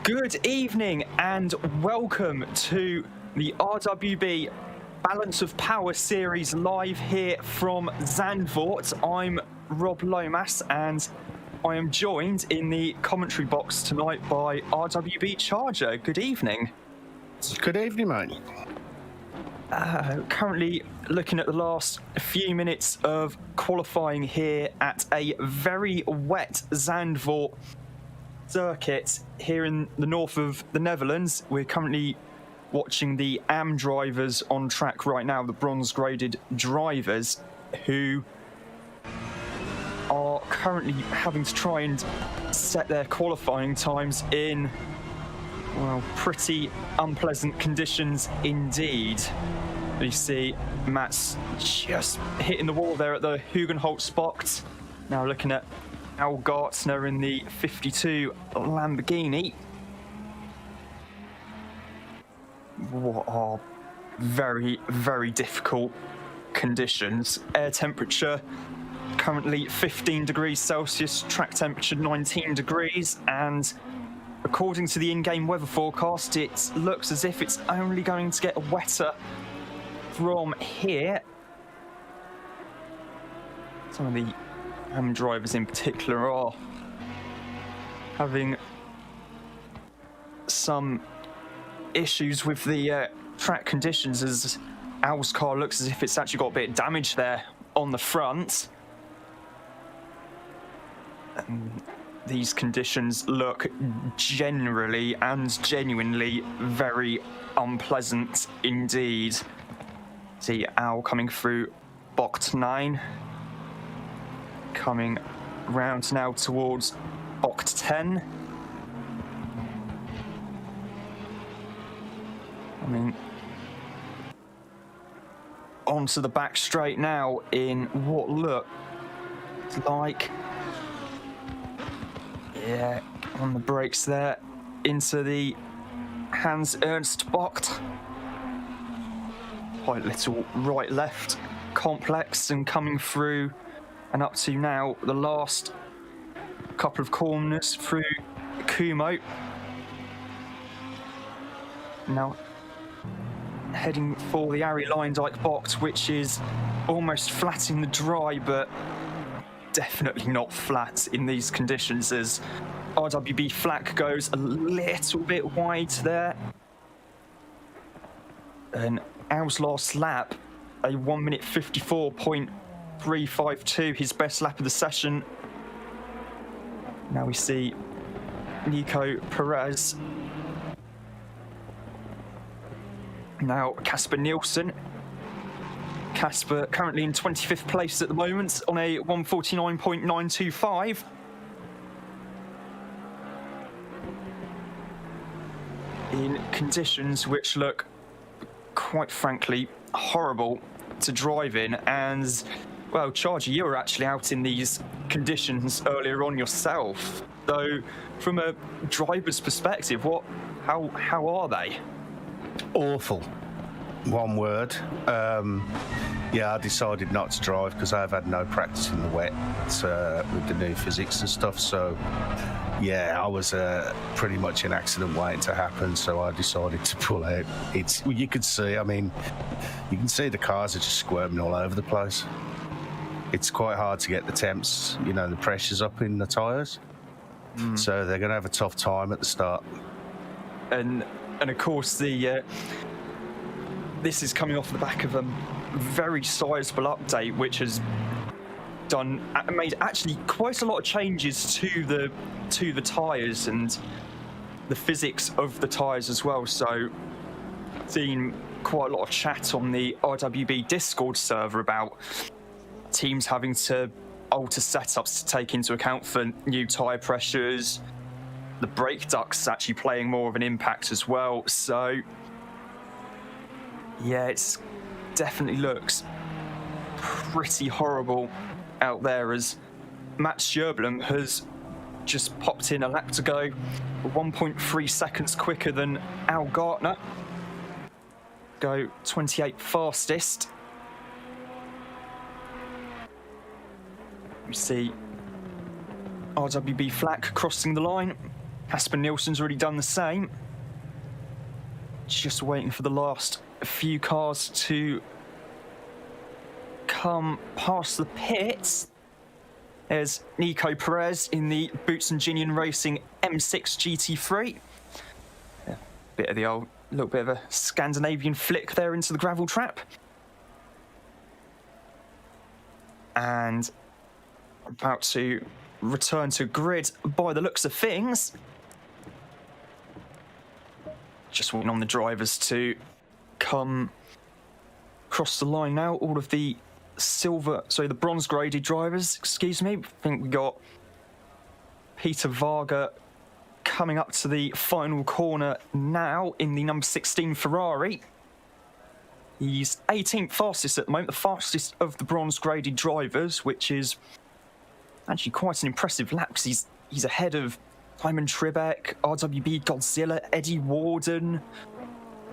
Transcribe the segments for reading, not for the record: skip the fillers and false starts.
Good evening and welcome to the RWB Balance of Power series live here from Zandvoort. I'm Roblo97 and I am joined in the commentary box tonight by RWB Charger. Good evening. Good evening, mate. Currently looking at the last few minutes of qualifying here at a very wet Zandvoort circuit here in the north of the Netherlands. We're currently watching the AM drivers on track right now, the bronze graded drivers, who are currently having to try and set their qualifying times in, well, pretty unpleasant conditions indeed. You see Matt's just hitting the wall there at the Hugenholt spot. Now looking at Al Gartner in the 52 Lamborghini. What are very, very difficult conditions. Air temperature currently 15 degrees Celsius, track temperature 19 degrees, and according to the in-game weather forecast, it looks as if it's only going to get wetter from here. Some of the AM drivers in particular are having some issues with the track conditions, as Al's car looks as if it's actually got a bit of damage there on the front. And these conditions look generally and genuinely very unpleasant indeed. See Al coming through box 9. Coming round now towards box 10. I mean, onto the back straight now in what looks like, yeah, on the brakes there, into the Hans Ernst box. Quite little right-left complex, and coming through and up to now the last couple of corners through Kumo. Now heading for the Ari Leyendijk box, which is almost flat in the dry, but definitely not flat in these conditions, as RWB flak goes a little bit wide there. And Al's last lap, a 1 minute 54.352, his best lap of the session. Now we see Nico Perez. Now Casper Nielsen. Casper currently in 25th place at the moment on a 149.925. In conditions which look, quite frankly, horrible to drive in. And, well, Charger, you were actually out in these conditions earlier on yourself. So from a driver's perspective, how are they? Awful. One word. Yeah, I decided not to drive because I've had no practice in the wet with the new physics and stuff. So, yeah, I was pretty much an accident waiting to happen. So I decided to pull out. You could see, you can see the cars are just squirming all over the place. It's quite hard to get the temps, the pressure's up in the tyres. So they're going to have a tough time at the start. And of course, this is coming off the back of a very sizable update, which has made actually quite a lot of changes to the tyres and the physics of the tyres as well. So, seen quite a lot of chat on the RWB Discord server about teams having to alter setups to take into account for new tyre pressures. The brake ducts actually playing more of an impact as well. So, yeah, it's definitely looks pretty horrible out there, as Matt Sjöblom has just popped in a lap to go, 1.3 seconds quicker than Al Gartner. Go 28 fastest. We see RWB flak crossing the line. Casper Nielsen's already done the same. Just waiting for the last few cars to come past the pits. There's Nico Perez in the Boots and Ginion Racing M6 GT3. A bit of the old, little bit of a Scandinavian flick there into the gravel trap. And about to return to grid by the looks of things. Just waiting on the drivers to come across the line now. All of the the bronze graded drivers, excuse me. I think we got Peter Varga coming up to the final corner now in the number 16 Ferrari. He's 18th fastest at the moment, the fastest of the bronze graded drivers, which is actually quite an impressive lap because he's ahead of Simon Tribeck, RWB Godzilla, Eddie Warden.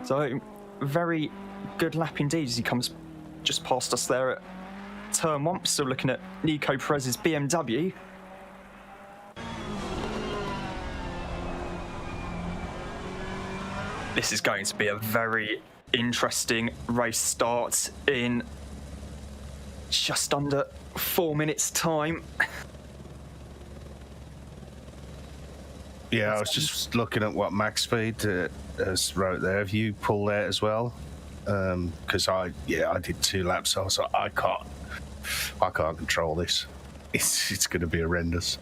So, very good lap indeed as he comes just past us there at turn 1. Still looking at Nico Perez's BMW. This is going to be a very interesting race start in just under 4 minutes' time. Yeah, I was just looking at what max speed has wrote there. Have you pulled that as well? Because I did 2 laps. So I was like, I can't control this. It's going to be horrendous.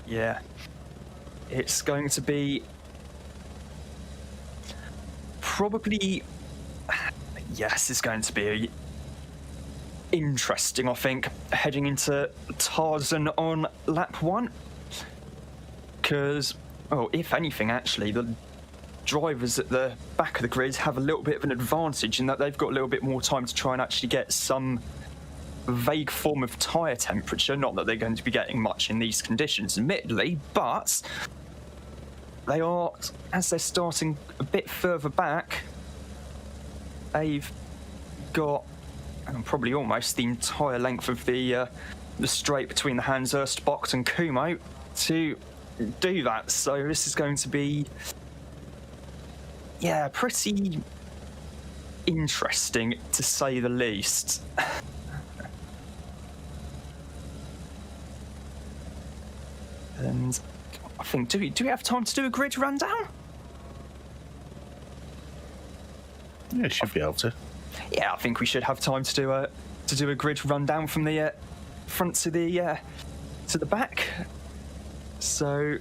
Yeah, it's going to be probably. Yes, it's going to be interesting. I think heading into Tarzan on lap 1. Because, well, if anything, actually, the drivers at the back of the grid have a little bit of an advantage in that they've got a little bit more time to try and actually get some vague form of tyre temperature. Not that they're going to be getting much in these conditions, admittedly, but they are, as they're starting a bit further back, they've got probably almost the entire length of the straight between the Hanshurst, Bocht and Kumo to do that. So this is going to be, yeah, pretty interesting to say the least. And I think, do we have time to do a grid rundown? Yeah, should be able to. Yeah, I think we should have time to do a grid rundown from the front to the back. So,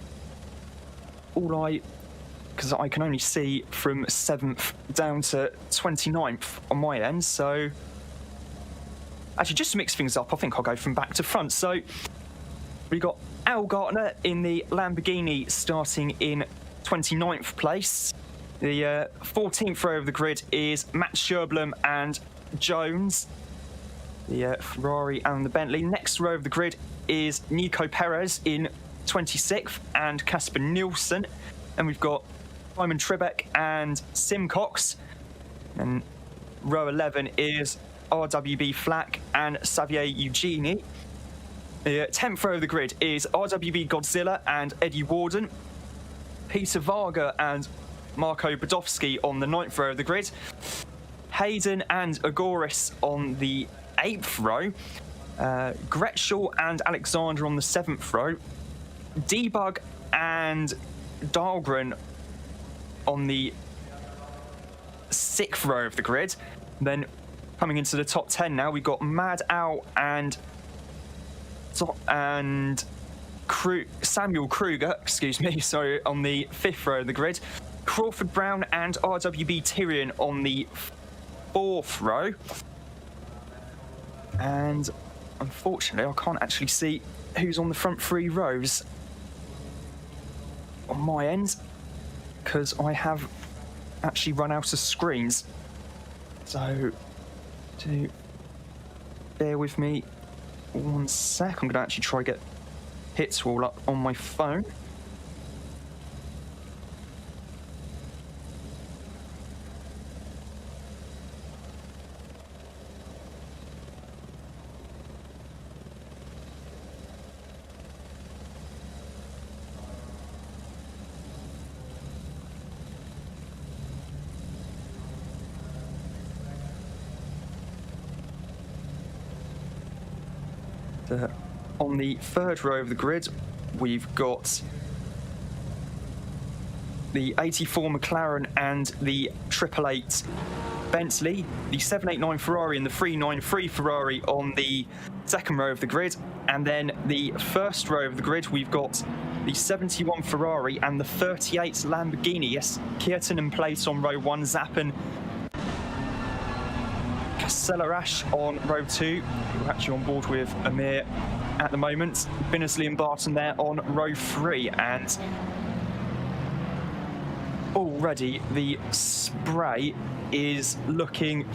because I can only see from 7th down to 29th on my end, so actually just to mix things up, I think I'll go from back to front. So we got Al Gartner in the Lamborghini starting in 29th place. The 14th row of the grid is Matt Scherblum and Jones, the Ferrari and the Bentley. Next row of the grid is Nico Perez in 26th and Casper Nielsen. And we've got Simon Tribeck and Simcox. And row 11 is RWB Flack and Xavier Eugenie. The 10th row of the grid is RWB Godzilla and Eddie Warden. Peter Varga and Marco Badowski on the 9th row of the grid. Hayden and Agoris on the 8th row. Gretschel and Alexander on the 7th row. Debug and Dahlgren on the 6th row of the grid. Then coming into the top 10 now, we've got Mad Al and Samuel Kruger, sorry, on the 5th row of the grid. Crawford Brown and RWB Tyrion on the 4th row. And unfortunately, I can't actually see who's on the front 3 rows on my end because I have actually run out of screens. So, do bear with me 1 sec. I'm going to actually try get hits all up on my phone. On the third row of the grid, we've got the 84 McLaren and the 888 Bentley, the 789 Ferrari and the 393 Ferrari on the second row of the grid. And then the first row of the grid, we've got the 71 Ferrari and the 38 Lamborghini. Yes, Kierton in place on row 1, Zappen, Castellarash on row 2, who are actually on board with Amir at the moment. Binnersley and Barton there on row 3, and already the spray is looking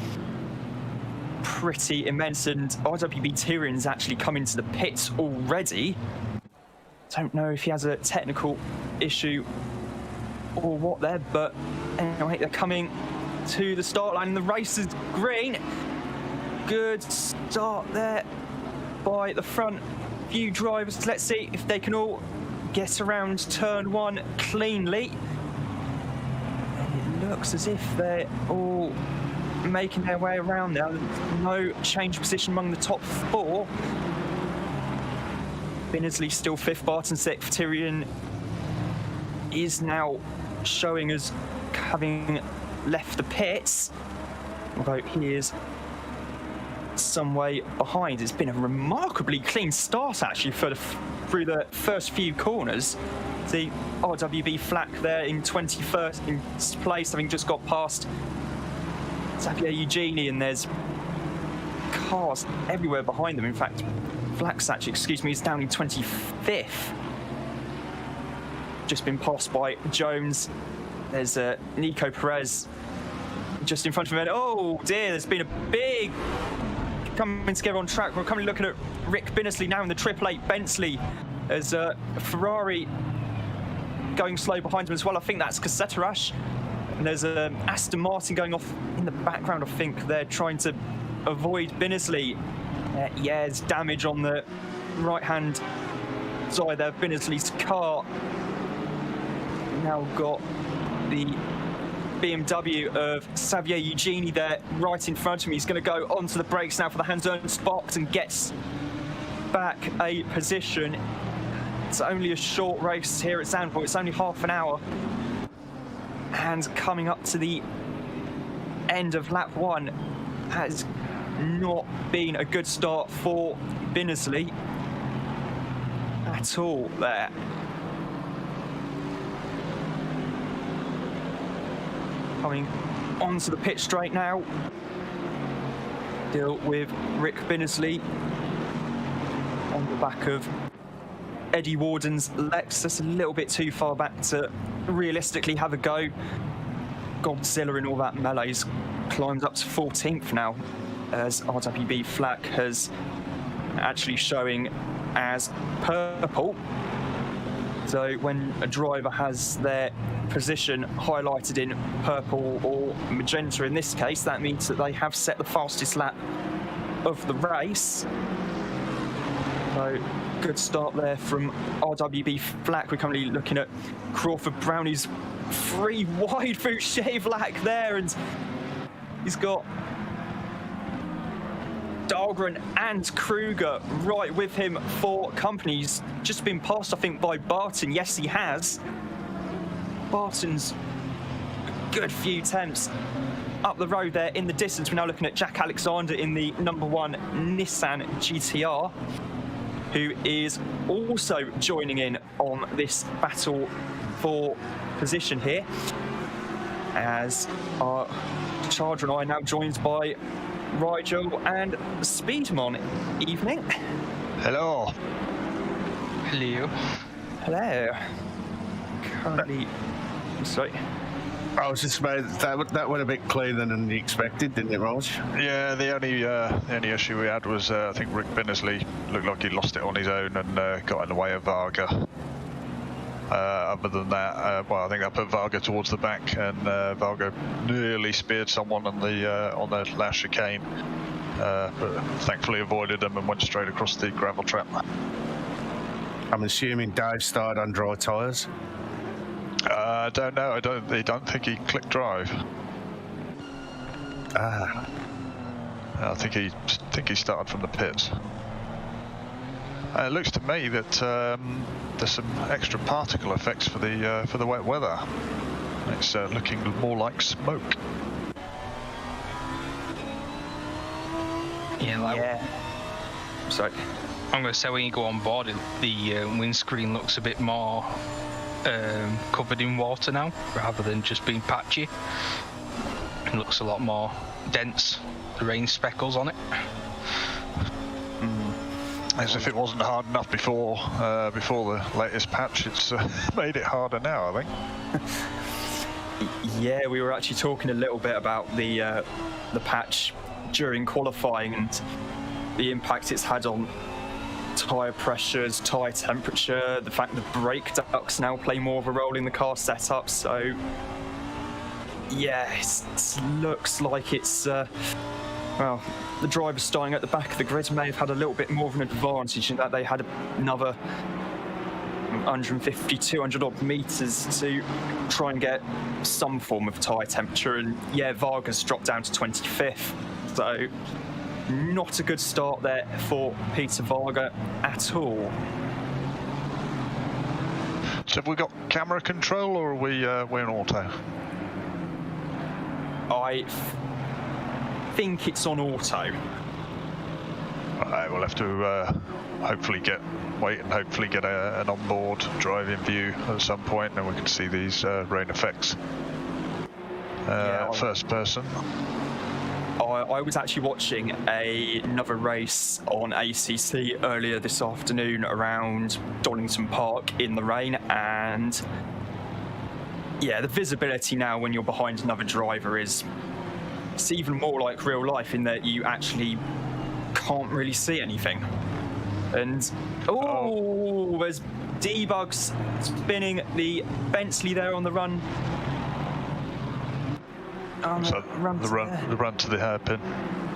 pretty immense, and RWB Tyrion's actually come into the pits already. Don't know if he has a technical issue or what there, but anyway, they're coming to the start line and the race is green. Good start there by the front few drivers. Let's see if they can all get around turn 1 cleanly. And it looks as if they're all making their way around now. No change of position among the top 4. Binnersley still 5th, Barton 6th. Tyrion is now showing as having left the pits, although he is some way behind. It's been a remarkably clean start actually through the first few corners. The RWB Flack there in 21st in place, having just got past Xavier Eugenie, and there's cars everywhere behind them. In fact, Flack's actually, is down in 25th. Just been passed by Jones. There's Nico Perez just in front of him. Oh dear, there's been a big coming together on track. We're currently looking at Rick Binnersley now in the 888 Bentley, as Ferrari going slow behind him as well. I think that's Castellarash. And there's Aston Martin going off in the background. I think they're trying to avoid Binnersley. Yeah, there's damage on the right-hand side there. Binnersley's car now got the BMW of Xavier Eugenie there right in front of him. He's going to go onto the brakes now for the Hans-Ernst box and gets back a position. It's only a short race here at Zandvoort. It's only half an hour. And coming up to the end of lap 1 has not been a good start for Binnersley at all there. Coming onto the pit straight now. Deal with Rick Binnersley on the back of Eddie Warden's Lexus, a little bit too far back to realistically have a go. Godzilla in all that melee's climbed up to 14th now, as RWB Flack has actually showing as purple. So when a driver has their position highlighted in purple or magenta in this case, that means that they have set the fastest lap of the race. So good start there from RWB Flack. We're currently looking at Crawford Brownie's free wide through Shevlack there, and he's got Dahlgren and Kruger right with him for company. He's just been passed, I think, by Barton. Yes, he has. Barton's a good few attempts up the road there in the distance. We're now looking at Jack Alexander in the #1 Nissan GTR, who is also joining in on this battle for position here, as our Charger and I are now joined by Rigel and Speedmon. Evening. Hello. Hello. Hello. Currently, sorry. I was just about that went a bit cleaner than you expected, didn't it, Raj? Yeah, the only issue we had was I think Rick Binnersley looked like he lost it on his own and got in the way of Varga. Other than that, well, I think I put Varga towards the back, and Varga nearly speared someone on the last chicane, but thankfully avoided them and went straight across the gravel trap. I'm assuming Dave started on dry tyres. I don't know. I don't think he clicked drive. Ah. I think he started from the pits. It looks to me that there's some extra particle effects for the wet weather. It's looking more like smoke. Yeah. Sorry. I'm going to say when you go on board, the windscreen looks a bit more covered in water now, rather than just being patchy. It looks a lot more dense, the rain speckles on it. As if it wasn't hard enough before the latest patch, it's made it harder now, I think. Yeah, we were actually talking a little bit about the patch during qualifying and the impact it's had on tyre pressures, tyre temperature, the fact that brake ducts now play more of a role in the car setup. So, yeah, it looks like it's, well, the drivers starting at the back of the grid may have had a little bit more of an advantage in that they had another 150, 200 odd metres to try and get some form of tyre temperature. And yeah, Varga's dropped down to 25th. So, not a good start there for Peter Varga at all. So have we got camera control, or are we're in auto? I think it's on auto. Alright, we'll have to hopefully get an onboard driving view at some point, and we can see these rain effects. First person. I was actually watching another race on ACC earlier this afternoon around Donington Park in the rain, and yeah, the visibility now when you're behind another driver it's even more like real life in that you actually can't really see anything. And there's debugs spinning the Bentley there on the run. So the run to the hairpin.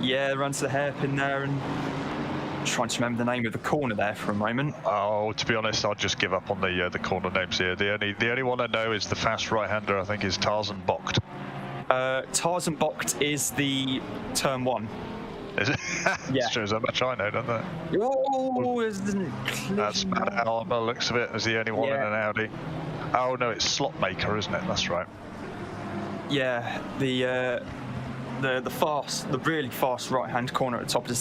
Yeah, the run to the hairpin there, and trying to remember the name of the corner there for a moment. Oh, to be honest, I'll just give up on the corner names here. The only one I know is the fast right-hander. I think is Tarzan Bocht. Tarzan Bocht is the turn one. Is it? Yeah. It shows how much I know, doesn't it? Oh, That's Matt by the looks of it, as the only one in an Audi. Oh no, it's Slotmaker, isn't it? That's right. Yeah, the really fast right-hand corner at the top of the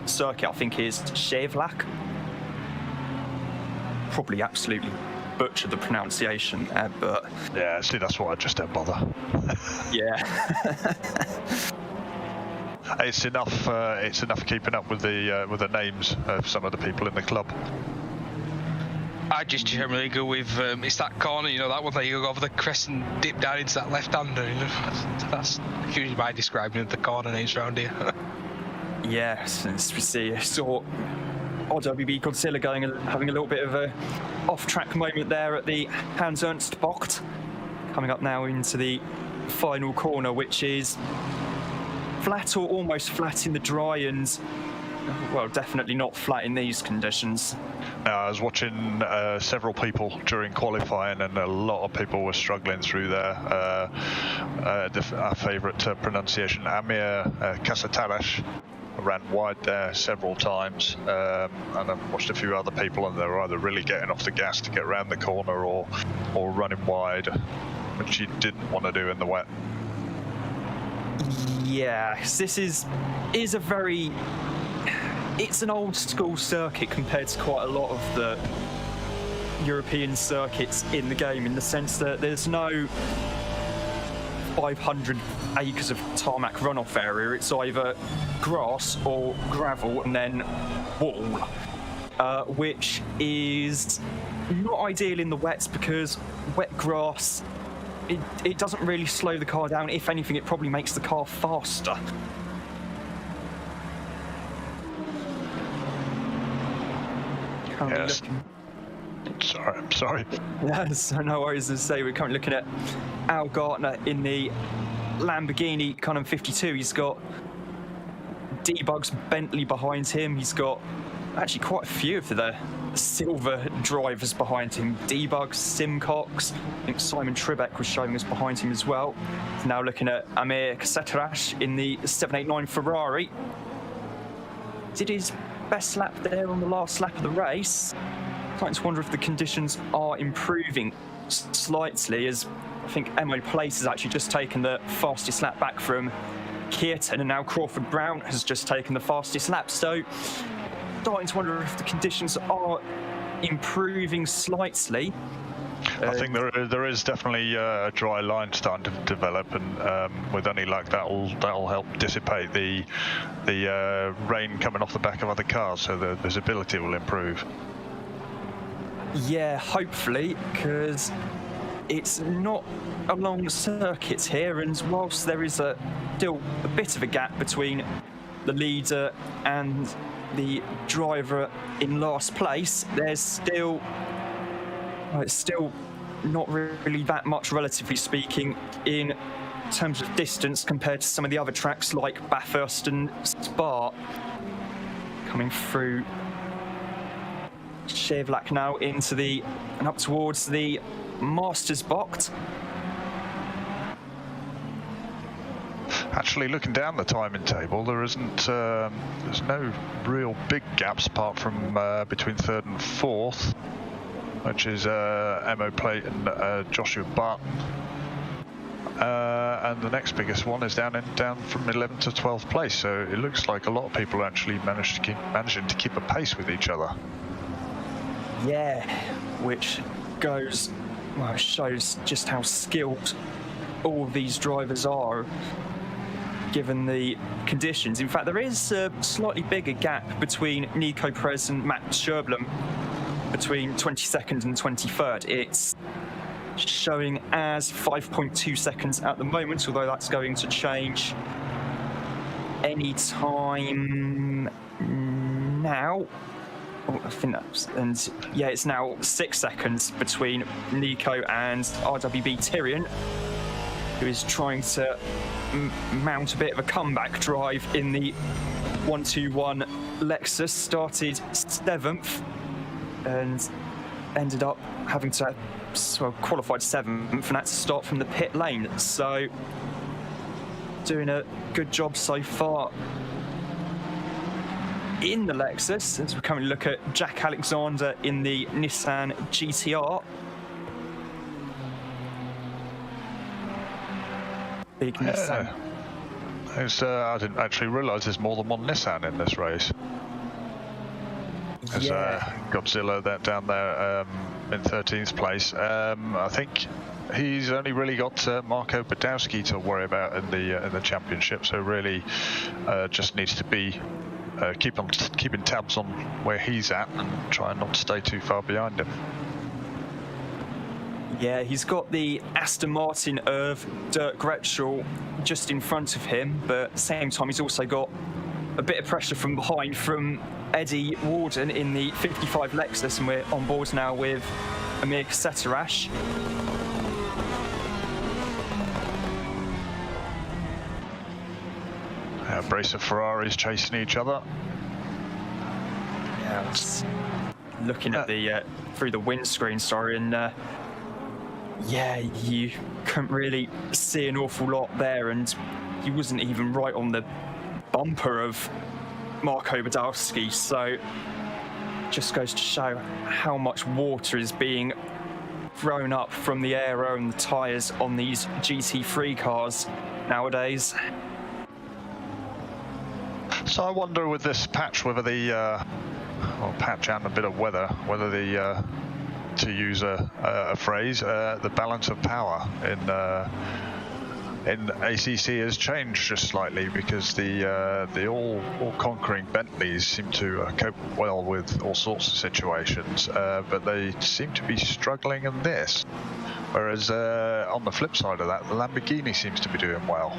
circuit, I think, is Chevlac. Probably absolutely butchered the pronunciation there, but yeah, see, that's why I just don't bother. Yeah. It's enough. It's enough keeping up with the names of some of the people in the club. I just generally go with it's that corner, that one that you go over the crest and dip down into that left-hander. That's usually my describing of the corner names around here. Yes, as we see, saw RWB Godzilla going and having a little bit of a off-track moment there at the Hans-Ernst Bocht. Coming up now into the final corner, which is flat or almost flat in the dry, and well, definitely not flat in these conditions. I was watching several people during qualifying, and a lot of people were struggling through there. Our favourite pronunciation, Amir Kasatarash, ran wide there several times, and I've watched a few other people, and they were either really getting off the gas to get around the corner or running wide, which you didn't want to do in the wet. Yes, this is a very... It's an old school circuit compared to quite a lot of the European circuits in the game, in the sense that there's no 500 acres of tarmac runoff area. It's either grass or gravel and then wall, which is not ideal in the wets, because wet grass, it doesn't really slow the car down. If anything, it probably makes the car faster. Yes. I'm sorry. Yes, no worries. As I say, we're currently looking at Al Gartner in the Lamborghini Cunham 52. He's got Debug's Bentley behind him. He's got actually quite a few of the silver drivers behind him. Debug, Simcox, I think Simon Tribeck was showing us behind him as well. Now looking at Amir Kasatarash in the 789 Ferrari. Did his best lap there on the last lap of the race. Starting to wonder if the conditions are improving slightly, as I think Emo Place has actually just taken the fastest lap back from Kearton, and now Crawford Brown has just taken the fastest lap. So starting to wonder if the conditions are improving slightly. I think there is definitely a dry line starting to develop, and with any luck, that'll help dissipate the rain coming off the back of other cars, so the visibility will improve. Yeah, hopefully, because it's not a long circuit here, and whilst there is still a bit of a gap between the leader and the driver in last place, there's still it's still not really that much, relatively speaking, in terms of distance compared to some of the other tracks like Bathurst and Spa. Coming through Chevlac now into and up towards the Masters box. Actually, looking down the timing table, there's no real big gaps apart from between third and fourth, which is Emo Plate and Joshua Barton. And the next biggest one is down from 11th to 12th place. So it looks like a lot of people actually managing to keep a pace with each other. Yeah, which shows just how skilled all of these drivers are, given the conditions. In fact, there is a slightly bigger gap between Nico Perez and Matt Sherblum between 22nd and 23rd. It's showing as 5.2 seconds at the moment, although that's going to change any time now. I think it's now 6 seconds between Nico and RWB Tyrion, who is trying to mount a bit of a comeback drive in the 121 Lexus. Started 7th and ended up having to qualified 7th and had to start from the pit lane. So doing a good job so far in the Lexus, as we currently look at Jack Alexander in the Nissan GTR. Big Nissan. I didn't actually realise there's more than one Nissan in this race. There's Godzilla down there in 13th place. I think he's only really got Marco Badowski to worry about in the championship, so really just needs to be keeping tabs on where he's at and try not to stay too far behind him. Yeah, he's got the Aston Martin of Dirk Gretschel just in front of him, but at the same time he's also got a bit of pressure from behind from Eddie Warden in the 55 Lexus, and we're on board now with Amir Setarash. A brace of Ferraris chasing each other. Yeah, I was looking at the through the windscreen, and you couldn't really see an awful lot there, and he wasn't even right on the bumper of Marco Badowski, so just goes to show how much water is being thrown up from the aero and the tyres on these GT3 cars nowadays. So I wonder with this patch whether patch and a bit of weather, whether to use a phrase, the balance of power in ACC has changed just slightly, because the all-conquering Bentleys seem to cope well with all sorts of situations, but they seem to be struggling in this. Whereas on the flip side of that, the Lamborghini seems to be doing well.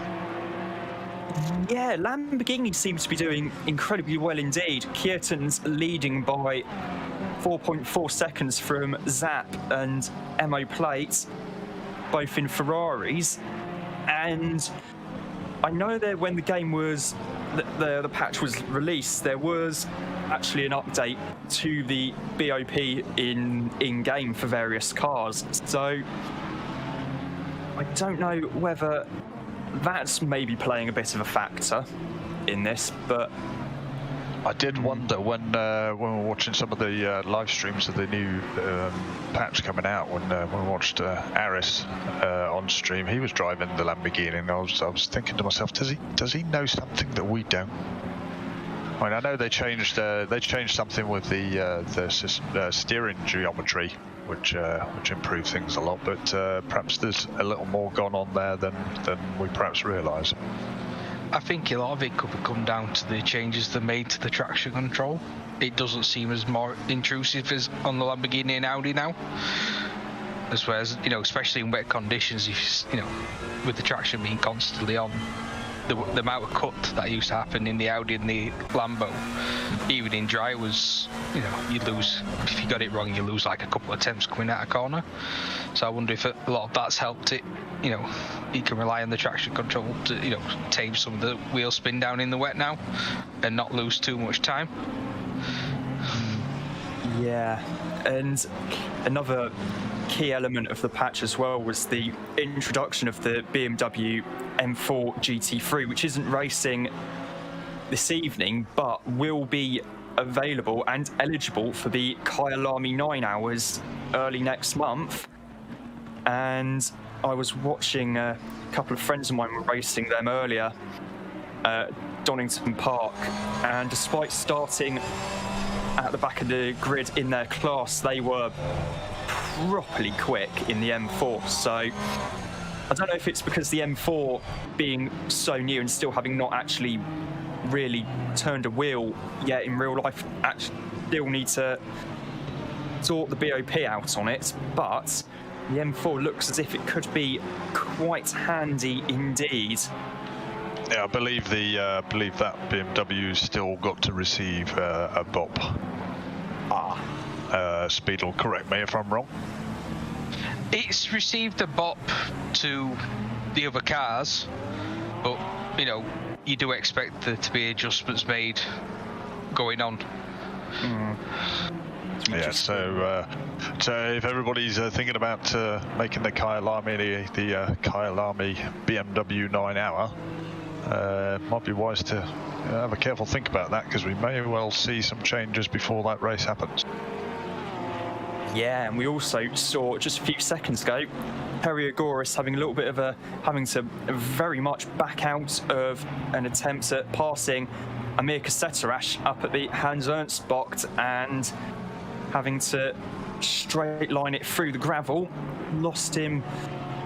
Yeah, Lamborghini seems to be doing incredibly well indeed. Kearton's leading by 4.4 seconds from Zap and Emo Plate, both in Ferraris. And I know that when the game was, the patch was released, there was actually an update to the BOP in-game for various cars. So I don't know whether that's maybe playing a bit of a factor in this, but I did wonder when we were watching some of the live streams of the new patch coming out. When we watched Aris on stream, he was driving the Lamborghini, and I was thinking to myself, does he know something that we don't? I mean, I know they changed something with the steering geometry, which improved things a lot, but perhaps there's a little more gone on there than we perhaps realise. I think a lot of it could come down to the changes they made to the traction control. It doesn't seem as more intrusive as on the Lamborghini and Audi now. As well as, especially in wet conditions, with the traction being constantly on, the amount of cut that used to happen in the Audi and the Lambo, even in dry, was, you'd lose, if you got it wrong, you lose like a couple of tenths coming out a corner. So I wonder if a lot of that's helped it. You can rely on the traction control to, tame some of the wheel spin down in the wet now and not lose too much time. Yeah, and another key element of the patch as well was the introduction of the BMW M4 GT3, which isn't racing this evening, but will be available and eligible for the Kyalami 9 hours early next month. And I was watching a couple of friends of mine were racing them earlier at Donington Park, and despite starting at the back of the grid in their class, they were properly quick in the M4. So I don't know if it's because the M4 being so new and still having not actually really turned a wheel yet in real life, actually still need to sort the BOP out on it, but the M4 looks as if it could be quite handy indeed. Yeah, I believe that BMW still got to receive a BOP. Speed will correct me if I'm wrong. It's received a BOP to the other cars, but you do expect there to be adjustments made going on. Yeah, so if everybody's thinking about making the Kyalami the Kyalami BMW 9 hour, might be wise to have a careful think about that, because we may well see some changes before that race happens. Yeah, and we also saw just a few seconds ago Perry Agoris having a little bit of having to very much back out of an attempt at passing Amir Kasetarash up at the Hans Ernst box, and having to straight line it through the gravel. Lost him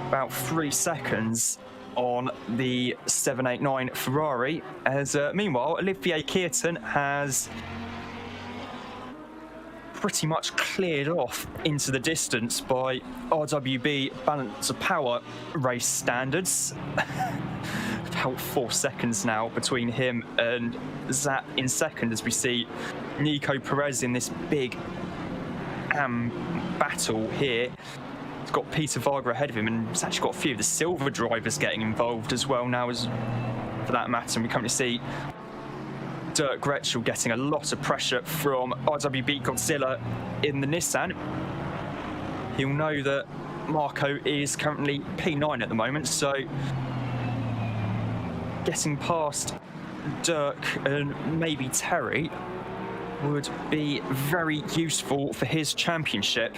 about 3 seconds on the 789 Ferrari. As meanwhile, Olivier Kearton has pretty much cleared off into the distance by RWB balance of power race standards. About 4 seconds now between him and Zap in second, as we see Nico Perez in this big battle here. He's got Peter Varga ahead of him, and he's actually got a few of the silver drivers getting involved as well now, as for that matter. And we currently see Dirk Gretschel getting a lot of pressure from RWB Godzilla in the Nissan. He'll know that Marco is currently P9 at the moment, so getting past Dirk and maybe Terry would be very useful for his championship.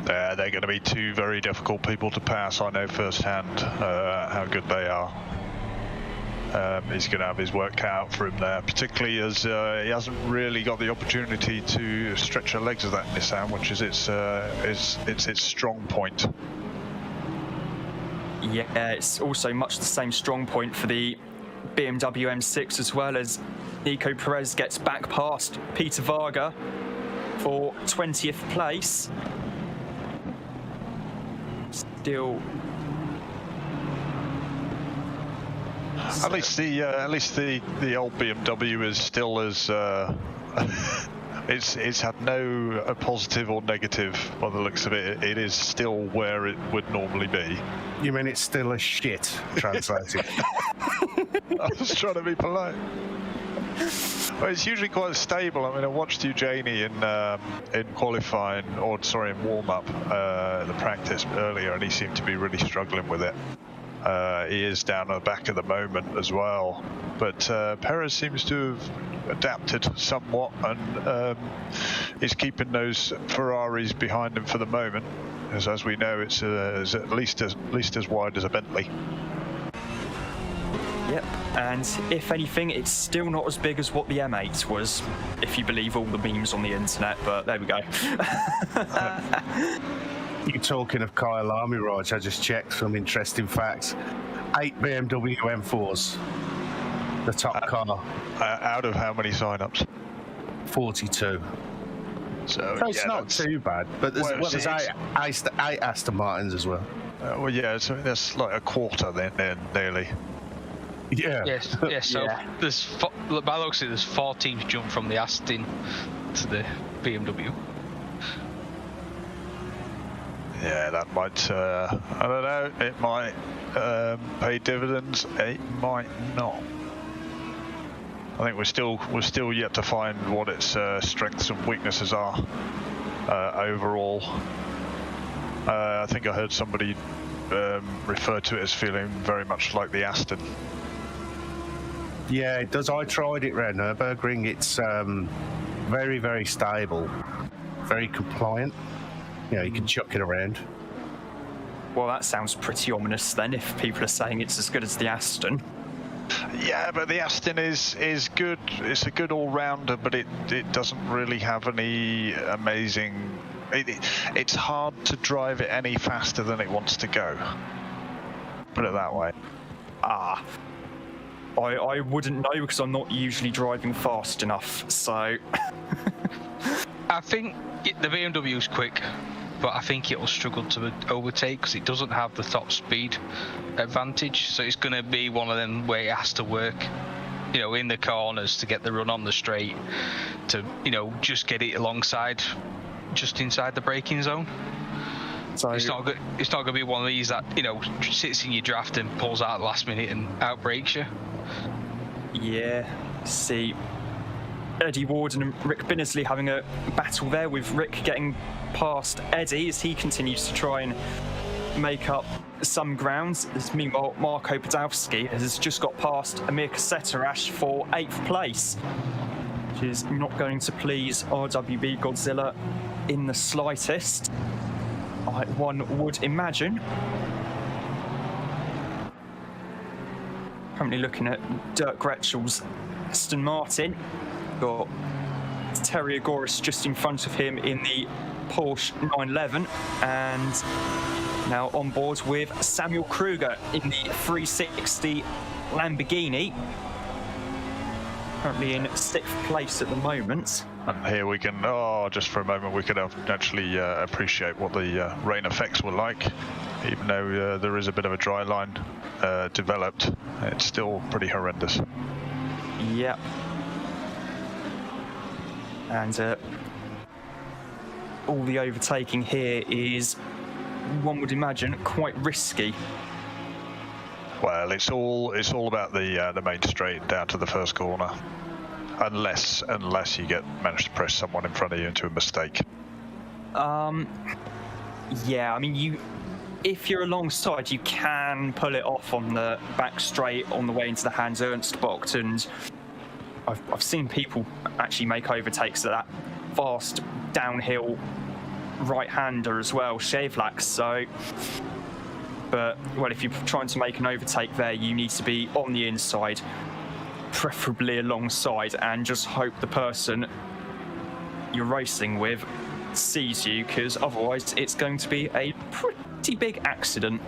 They're going to be two very difficult people to pass. I know firsthand how good they are. He's going to have his work cut out for him there, particularly as he hasn't really got the opportunity to stretch the legs of that Nissan, which is its strong point. Yeah, it's also much the same strong point for the BMW M6 as well, as Nico Perez gets back past Peter Varga for 20th place. Still, at least the old BMW is still as it's had no positive or negative by the looks of it. It is still where it would normally be. You mean it's still a shit, translated? I was trying to be polite. Well, it's usually quite stable. I mean, I watched Eugenie in qualifying, or sorry, in warm-up, the practice earlier, and he seemed to be really struggling with it. He is down at the back at the moment as well. But Perez seems to have adapted somewhat and is keeping those Ferraris behind him for the moment. As we know, it's at least as wide as a Bentley. Yep, and if anything, it's still not as big as what the M8 was, if you believe all the memes on the internet, but there we go. You're talking of Kyle Army rides, I just checked some interesting facts. 8 BMW M4s, the top car. Out of how many sign-ups? 42. So it's not too bad, but there's eight Aston Martins as well. Well, yeah, so that's like a quarter then nearly. Yeah. Yes, yeah, so there's, by the looks of it, there's 4 teams jump from the Aston to the BMW. Yeah, that might, I don't know, it might pay dividends, it might not. I think we're still yet to find what its strengths and weaknesses are overall. I think I heard somebody refer to it as feeling very much like the Aston. Yeah, it does. I tried it around Nürburgring. It's very, very stable, very compliant. You know, you can chuck it around. Well, that sounds pretty ominous then, if people are saying it's as good as the Aston. Yeah, but the Aston is good. It's a good all-rounder, but it doesn't really have any amazing... It's hard to drive it any faster than it wants to go. Put it that way. I wouldn't know because I'm not usually driving fast enough, so... I think the BMW's quick, but I think it'll struggle to overtake because it doesn't have the top speed advantage. So it's going to be one of them where it has to work, you know, in the corners to get the run on the straight, to, you know, just get it alongside, just inside the braking zone. So it's not going to be one of these that, you know, sits in your draft and pulls out at the last minute and outbrakes you. Yeah, see, Eddie Warden and Rick Binnersley having a battle there, with Rick getting past Eddie as he continues to try and make up some grounds. As meanwhile, Marco Podolski has just got past Amir Kassetarash for 8th place, which is not going to please RWB Godzilla in the slightest, one would imagine. Currently looking at Dirk Gretschel's Aston Martin. Got Terry Agoris just in front of him in the Porsche 911, and now on board with Samuel Kruger in the 360 Lamborghini. Currently in 6th place at the moment. And here we can, just for a moment, we could actually appreciate what the rain effects were like. Even though there is a bit of a dry line developed, it's still pretty horrendous. Yep. And all the overtaking here is, one would imagine, quite risky. Well, it's all about the main straight down to the first corner, unless you manage to press someone in front of you into a mistake. Yeah, I mean, if you're alongside, you can pull it off on the back straight on the way into the Hans Ernst box, and I've seen people actually make overtakes at that fast downhill right-hander as well, Shavlax. So, but well, if you're trying to make an overtake there, you need to be on the inside, preferably alongside, and just hope the person you're racing with sees you, because otherwise it's going to be a pretty big accident.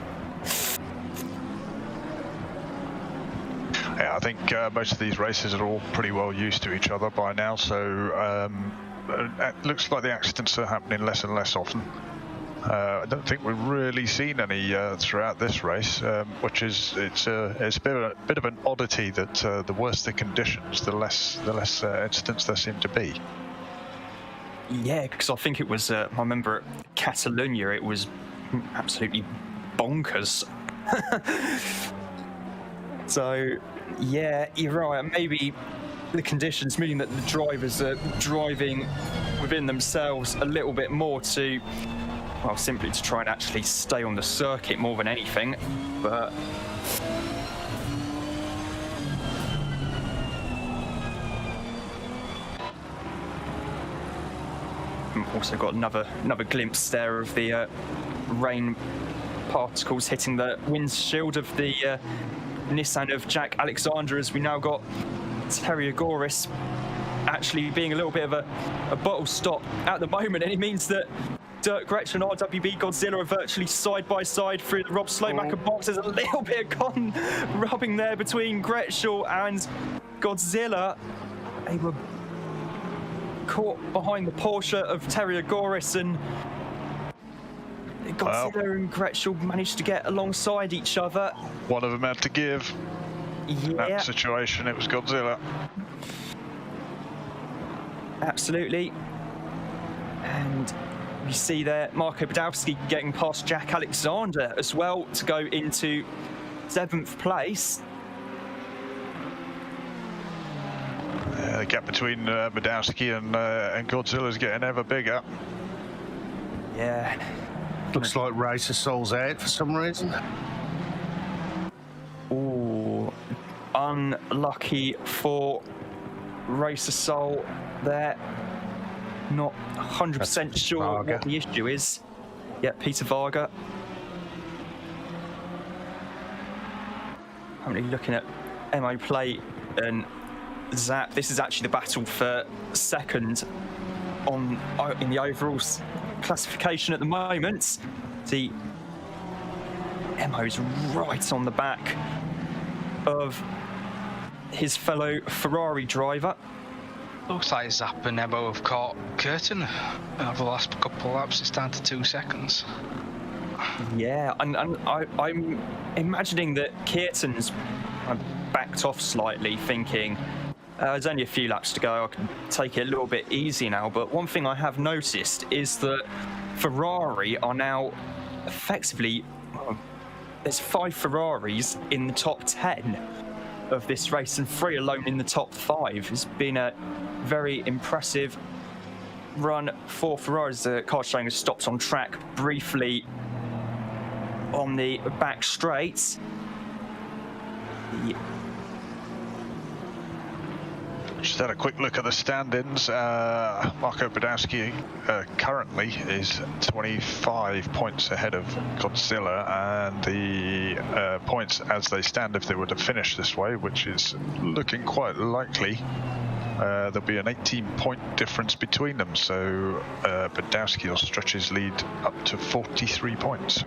Yeah, I think most of these races are all pretty well used to each other by now, so it looks like the accidents are happening less and less often. I don't think we've really seen any throughout this race, which is it's a bit of an oddity that the worse the conditions, the less incidents there seem to be. Yeah, because I think it was, I remember at Catalonia, it was absolutely bonkers. So, yeah, you're right. Maybe the conditions, meaning that the drivers are driving within themselves a little bit more to well, simply to try and actually stay on the circuit more than anything. But also got another glimpse there of the rain particles hitting the windshield of the Nissan of Jack Alexander, as we now got Tyre actually being a little bit of a bottle stop at the moment, and it means that Dirk Gretsch and RWB Godzilla are virtually side by side through the Rob Slowmaker box. There's a little bit of cotton rubbing there between Gretschel and Godzilla. They were caught behind the Porsche of Tyre, and Godzilla and Gretschel managed to get alongside each other. One of them had to give. In that situation, it was Godzilla. Absolutely. And we see there Marco Badowski getting past Jack Alexander as well to go into 7th place. The gap between Badowski and Godzilla is getting ever bigger. Yeah. Looks like Racer Soul's out for some reason. Ooh, unlucky for Racer Soul there. Not 100% sure what the issue is. Yeah, Peter Varga. I'm really looking at MO Plate and Zap. This is actually the battle for second in the overall classification at the moment. The Mo's right on the back of his fellow Ferrari driver. Looks like Zap and Ebo have caught Curtin over the last couple of laps. It's down to 2 seconds. Yeah, and I'm imagining that Keaton's backed off slightly, thinking there's only a few laps to go, I can take it a little bit easy now. But one thing I have noticed is that Ferrari are now effectively, there's 5 Ferraris in the top 10 of this race and 3 alone in the top 5. It's been a very impressive run for Ferraris. The car showing has stopped on track briefly on the back straight. Just had a quick look at the stand-ins. Marco Badowski currently is 25 points ahead of Godzilla, and the points as they stand, if they were to finish this way, which is looking quite likely, there'll be an 18-point difference between them. So Badowski will stretch his lead up to 43 points.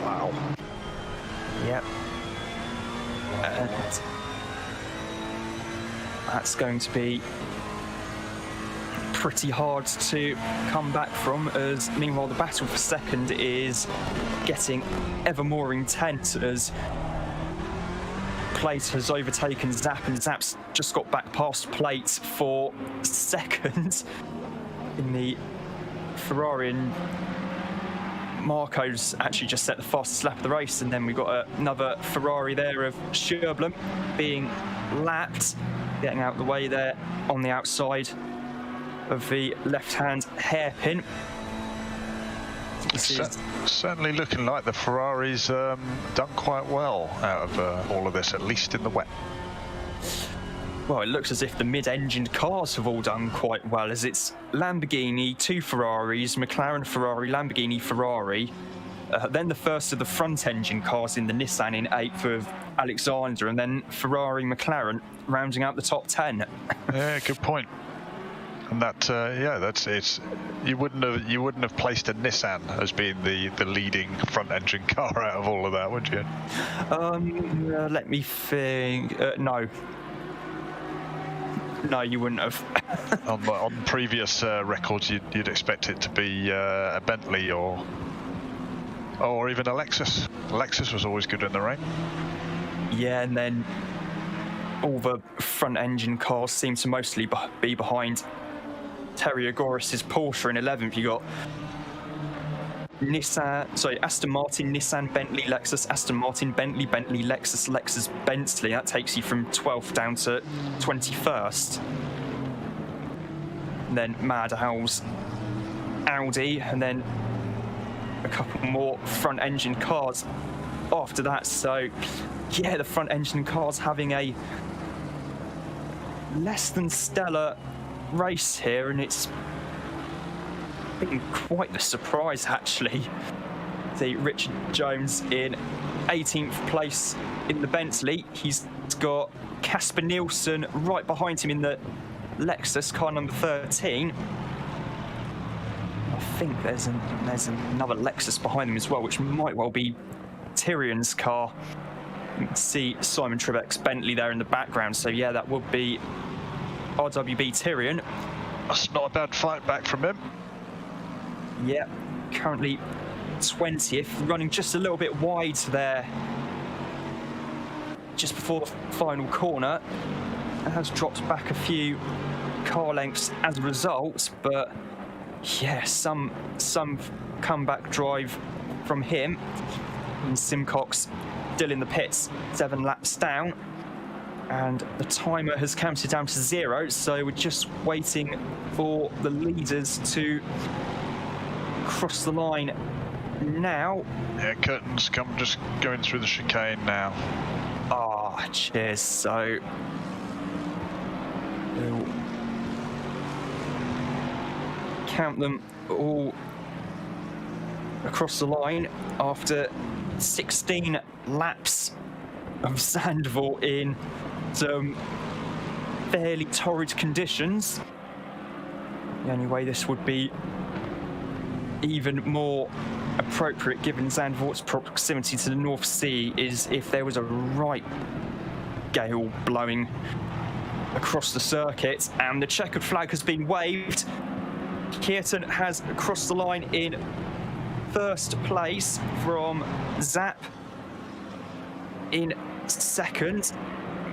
Wow. Yep. And that's going to be pretty hard to come back from, as meanwhile the battle for second is getting ever more intense as Plate has overtaken Zap, and Zap's just got back past Plate for second in the Ferrari, and Marco's actually just set the fastest lap of the race. And then we've got another Ferrari there of Scherblum being lapped, getting out of the way there on the outside of the left-hand hairpin. Certainly looking like the Ferrari's done quite well out of all of this, at least in the wet. Well, it looks as if the mid-engined cars have all done quite well, as it's Lamborghini, 2 Ferraris, McLaren, Ferrari, Lamborghini, Ferrari. Then the first of the front-engine cars in the Nissan in 8th of Alexander, and then Ferrari, McLaren rounding out the top 10. Yeah, good point. And that, yeah, that's it's. You wouldn't have placed a Nissan as being the leading front-engine car out of all of that, would you? Let me think. No. No, you wouldn't have. on previous records, you'd expect it to be a Bentley or even a Lexus. Lexus was always good in the rain. Yeah, and then all the front-engine cars seem to mostly be behind Terry Agoris's Porsche in 11th. You got Aston Martin, Nissan, Bentley, Lexus, Aston Martin, Bentley, Bentley, Lexus, Lexus, Bentley. That takes you from 12th down to 21st. And then Mad Owls Audi, and then a couple more front engine cars after that. So yeah, the front engine cars having a less than stellar race here, and it's been quite the surprise actually. See Richard Jones in 18th place in the Bentley. He's got Casper Nielsen right behind him in the Lexus, car number 13. I think there's another Lexus behind them as well, which might well be Tyrion's car. You can see Simon Trebek's Bentley there in the background. So yeah, that would be RWB Tyrion. That's not a bad fight back from him. Yeah, currently 20th, running just a little bit wide there just before the final corner. It has dropped back a few car lengths as a result, but yeah, some comeback drive from him. And Simcox still in the pits, 7 laps down, and the timer has counted down to 0, so we're just waiting for the leaders to cross the line now. Yeah, Curtin's just going through the chicane now. Ah, cheers. So we'll count them all across the line after 16 laps of Zandvoort in some fairly torrid conditions. The only way this would be even more appropriate given Zandvoort's proximity to the North Sea is if there was a right gale blowing across the circuit, and the checkered flag has been waved. Kearton has crossed the line in first place from Zap in second.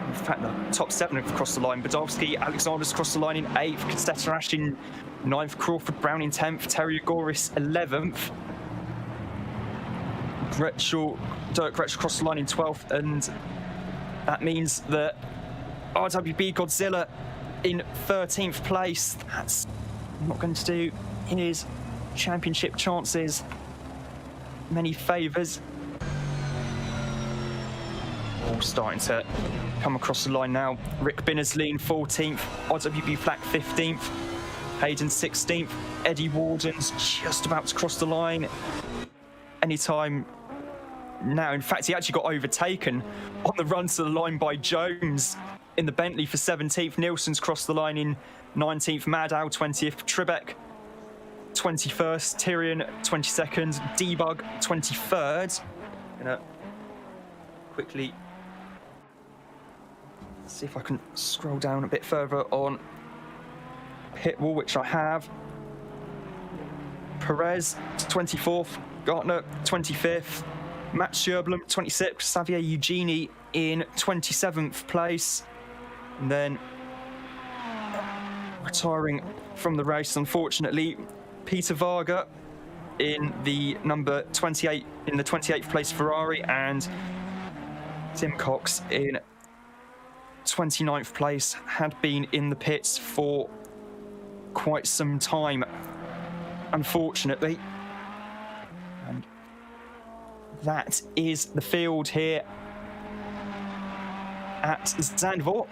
In fact, the top 7 have crossed the line. Badowski, Alexander's crossed the line in 8th, Kosteta in 9th, Crawford Brown in 10th, Terry Goris 11th. Dirk Gretschel crossed the line in 12th, and that means that RWB Godzilla in 13th place. That's not going to do his championship chances many favours. All starting to come across the line now. Rick Binnersley in 14th, RWB Flack 15th, Hayden 16th, Eddie Warden's just about to cross the line anytime now. In fact, he actually got overtaken on the run to the line by Jones in the Bentley for 17th. Nielsen's crossed the line in 19th, Madow 20th, Trebek 21st, Tyrion 22nd, Debug 23rd. Gonna quickly see if I can scroll down a bit further on pit wall, which I have. Perez 24th, Gartner 25th, Matt Scherblum 26th, Xavier Eugenie in 27th place, and then retiring from the race, unfortunately, Peter Varga in the number 28 in the 28th place Ferrari, and Tim Cox in 29th place. Had been in the pits for quite some time, unfortunately. And that is the field here at Zandvoort.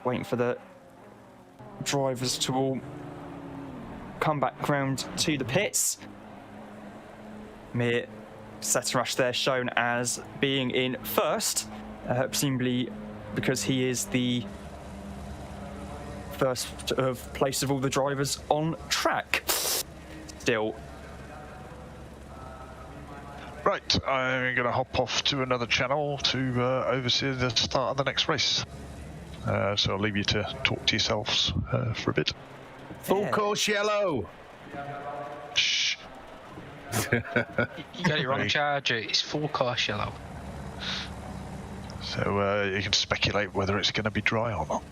Waiting for the drivers to all come back round to the pits. Mir Seterash there shown as being in first, presumably because he is the first of place of all the drivers on track. Still. Right, I'm going to hop off to another channel to oversee the start of the next race. So I'll leave you to talk to yourselves for a bit. Full course yellow. Shh. You got it wrong, Charger. It's full course yellow. So you can speculate whether it's going to be dry or not.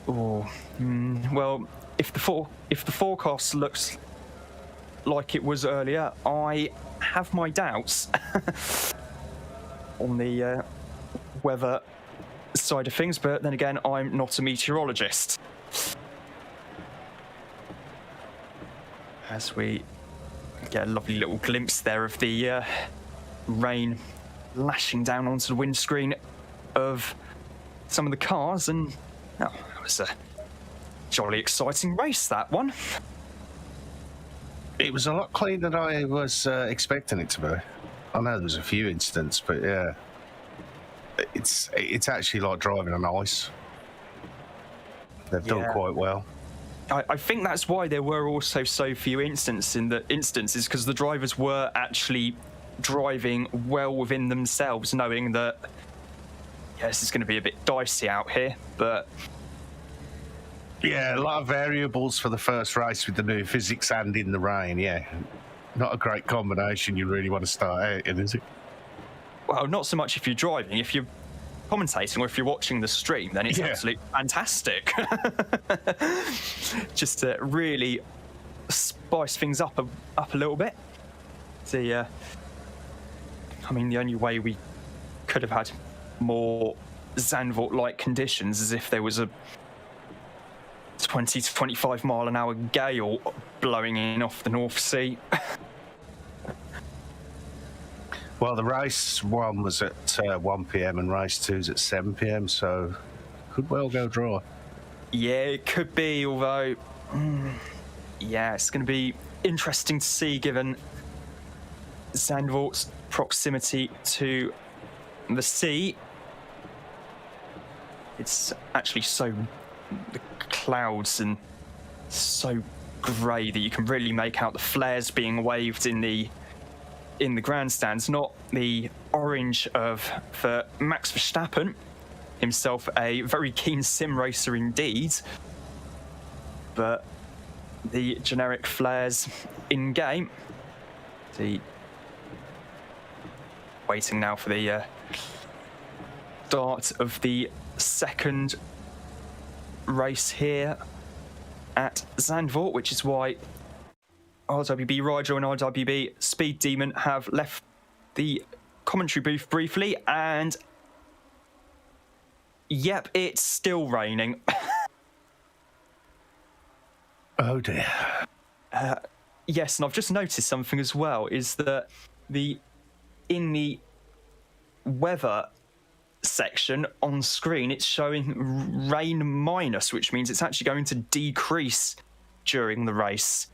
Oh, well, if the forecast looks like it was earlier, I have my doubts on the weather side of things. But then again, I'm not a meteorologist. as we get a lovely little glimpse there of the rain lashing down onto the windscreen of some of the cars, and it was a jolly exciting race, that one. It was a lot cleaner than I was expecting it to be. I know there was a few incidents, but yeah, it's actually like driving on ice. They've done quite well. I think that's why there were also so few instances, because the drivers were actually driving well within themselves, knowing that this is going to be a bit dicey out here, but yeah, a lot of variables for the first race with the new physics and in the rain. Yeah, not a great combination you really want to start out in, is it? Well, not so much if you're driving. If you're commentating or if you're watching the stream, then it's absolutely fantastic. Just to really spice things up a little bit. I mean, the only way we could have had more Zandvoort-like conditions is if there was a 20 to 25 mile an hour gale blowing in off the North Sea. Well, the race one was at 1 p.m. and race two's at 7 p.m, so could well go dry. Yeah, it could be, although, it's going to be interesting to see given Zandvoort's proximity to the sea. It's actually the clouds and so grey that you can really make out the flares being waved in the grandstands, not the orange for Max Verstappen, himself a very keen sim racer indeed, but the generic flares in game. Waiting now for the start of the second race here at Zandvoort, which is why RWB Rating and RWB Speed Demon have left the commentary booth briefly, and yep, it's still raining. Oh dear. Yes, and I've just noticed something as well, is that in the weather section on screen, it's showing rain minus, which means it's actually going to decrease during the race.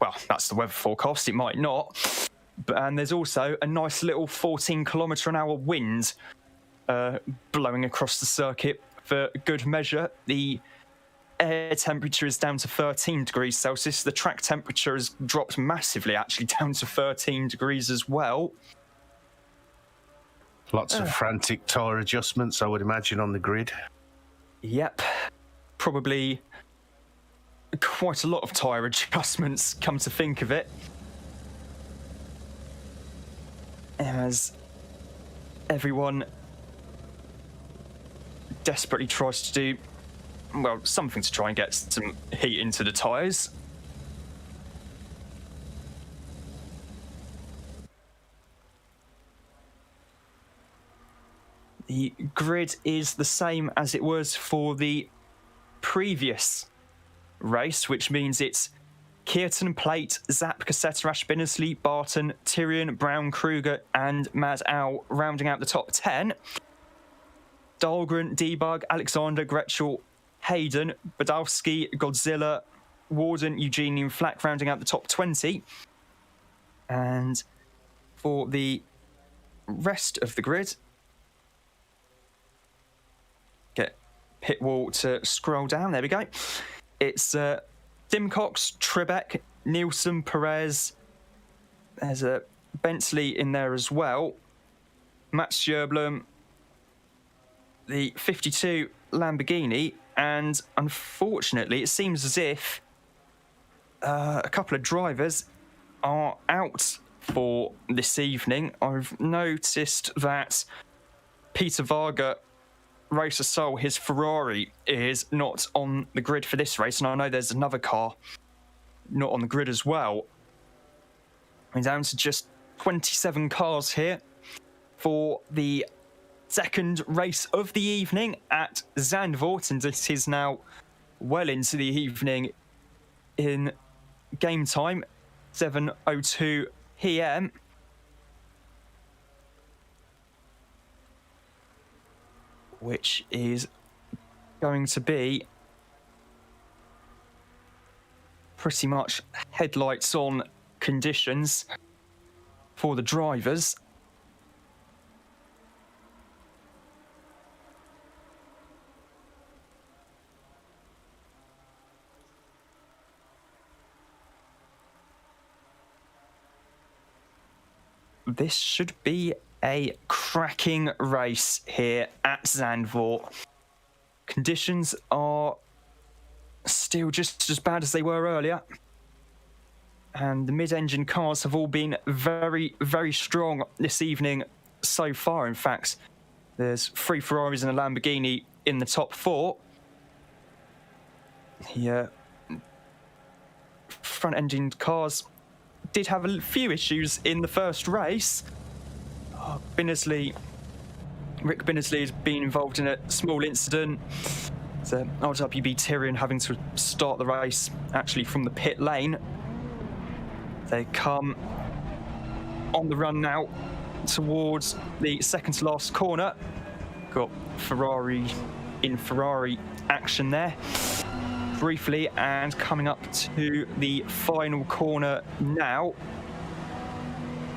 Well, that's the weather forecast. It might not. And there's also a nice little 14-kilometre-an-hour wind blowing across the circuit for good measure. The air temperature is down to 13 degrees Celsius. The track temperature has dropped massively, actually, down to 13 degrees as well. Lots of frantic tyre adjustments, I would imagine, on the grid. Yep. Probably quite a lot of tyre adjustments, come to think of it. As everyone desperately tries to do, well, something to try and get some heat into the tyres. The grid is the same as it was for the previous race, which means it's Kearton, Plate, Zapp, Cassetta, Ash, Binnersley, Barton, Tyrion, Brown, Kruger, and Mad Owl rounding out the top 10. Dahlgren, Debug, Alexander, Gretschel, Hayden, Badowski, Godzilla, Warden, Eugenian, Flack rounding out the top 20. And for the rest of the grid, get Pitwall to scroll down. There we go. It's Dimcox, Trebek, Nielsen, Perez. There's a Bentley in there as well. Matt Sjöblom, the 52 Lamborghini, and unfortunately, it seems as if a couple of drivers are out for this evening. I've noticed that Peter Varga, Racer Soul, his Ferrari, is not on the grid for this race, and I know there's another car not on the grid as well. We're down to just 27 cars here for the second race of the evening at Zandvoort, and it is now well into the evening in game time, 7:02 p.m. Which is going to be pretty much headlights on conditions for the drivers. This should be a cracking race here at Zandvoort. Conditions are still just as bad as they were earlier. And the mid-engine cars have all been very, very strong this evening so far. In fact, there's 3 Ferraris and a Lamborghini in the top 4. The front-engine cars did have a few issues in the first race. Rick Binnersley has been involved in a small incident. The RWB Tyre having to start the race actually from the pit lane. They come on the run now towards the second to last corner. Got Ferrari in Ferrari action there briefly, and coming up to the final corner now.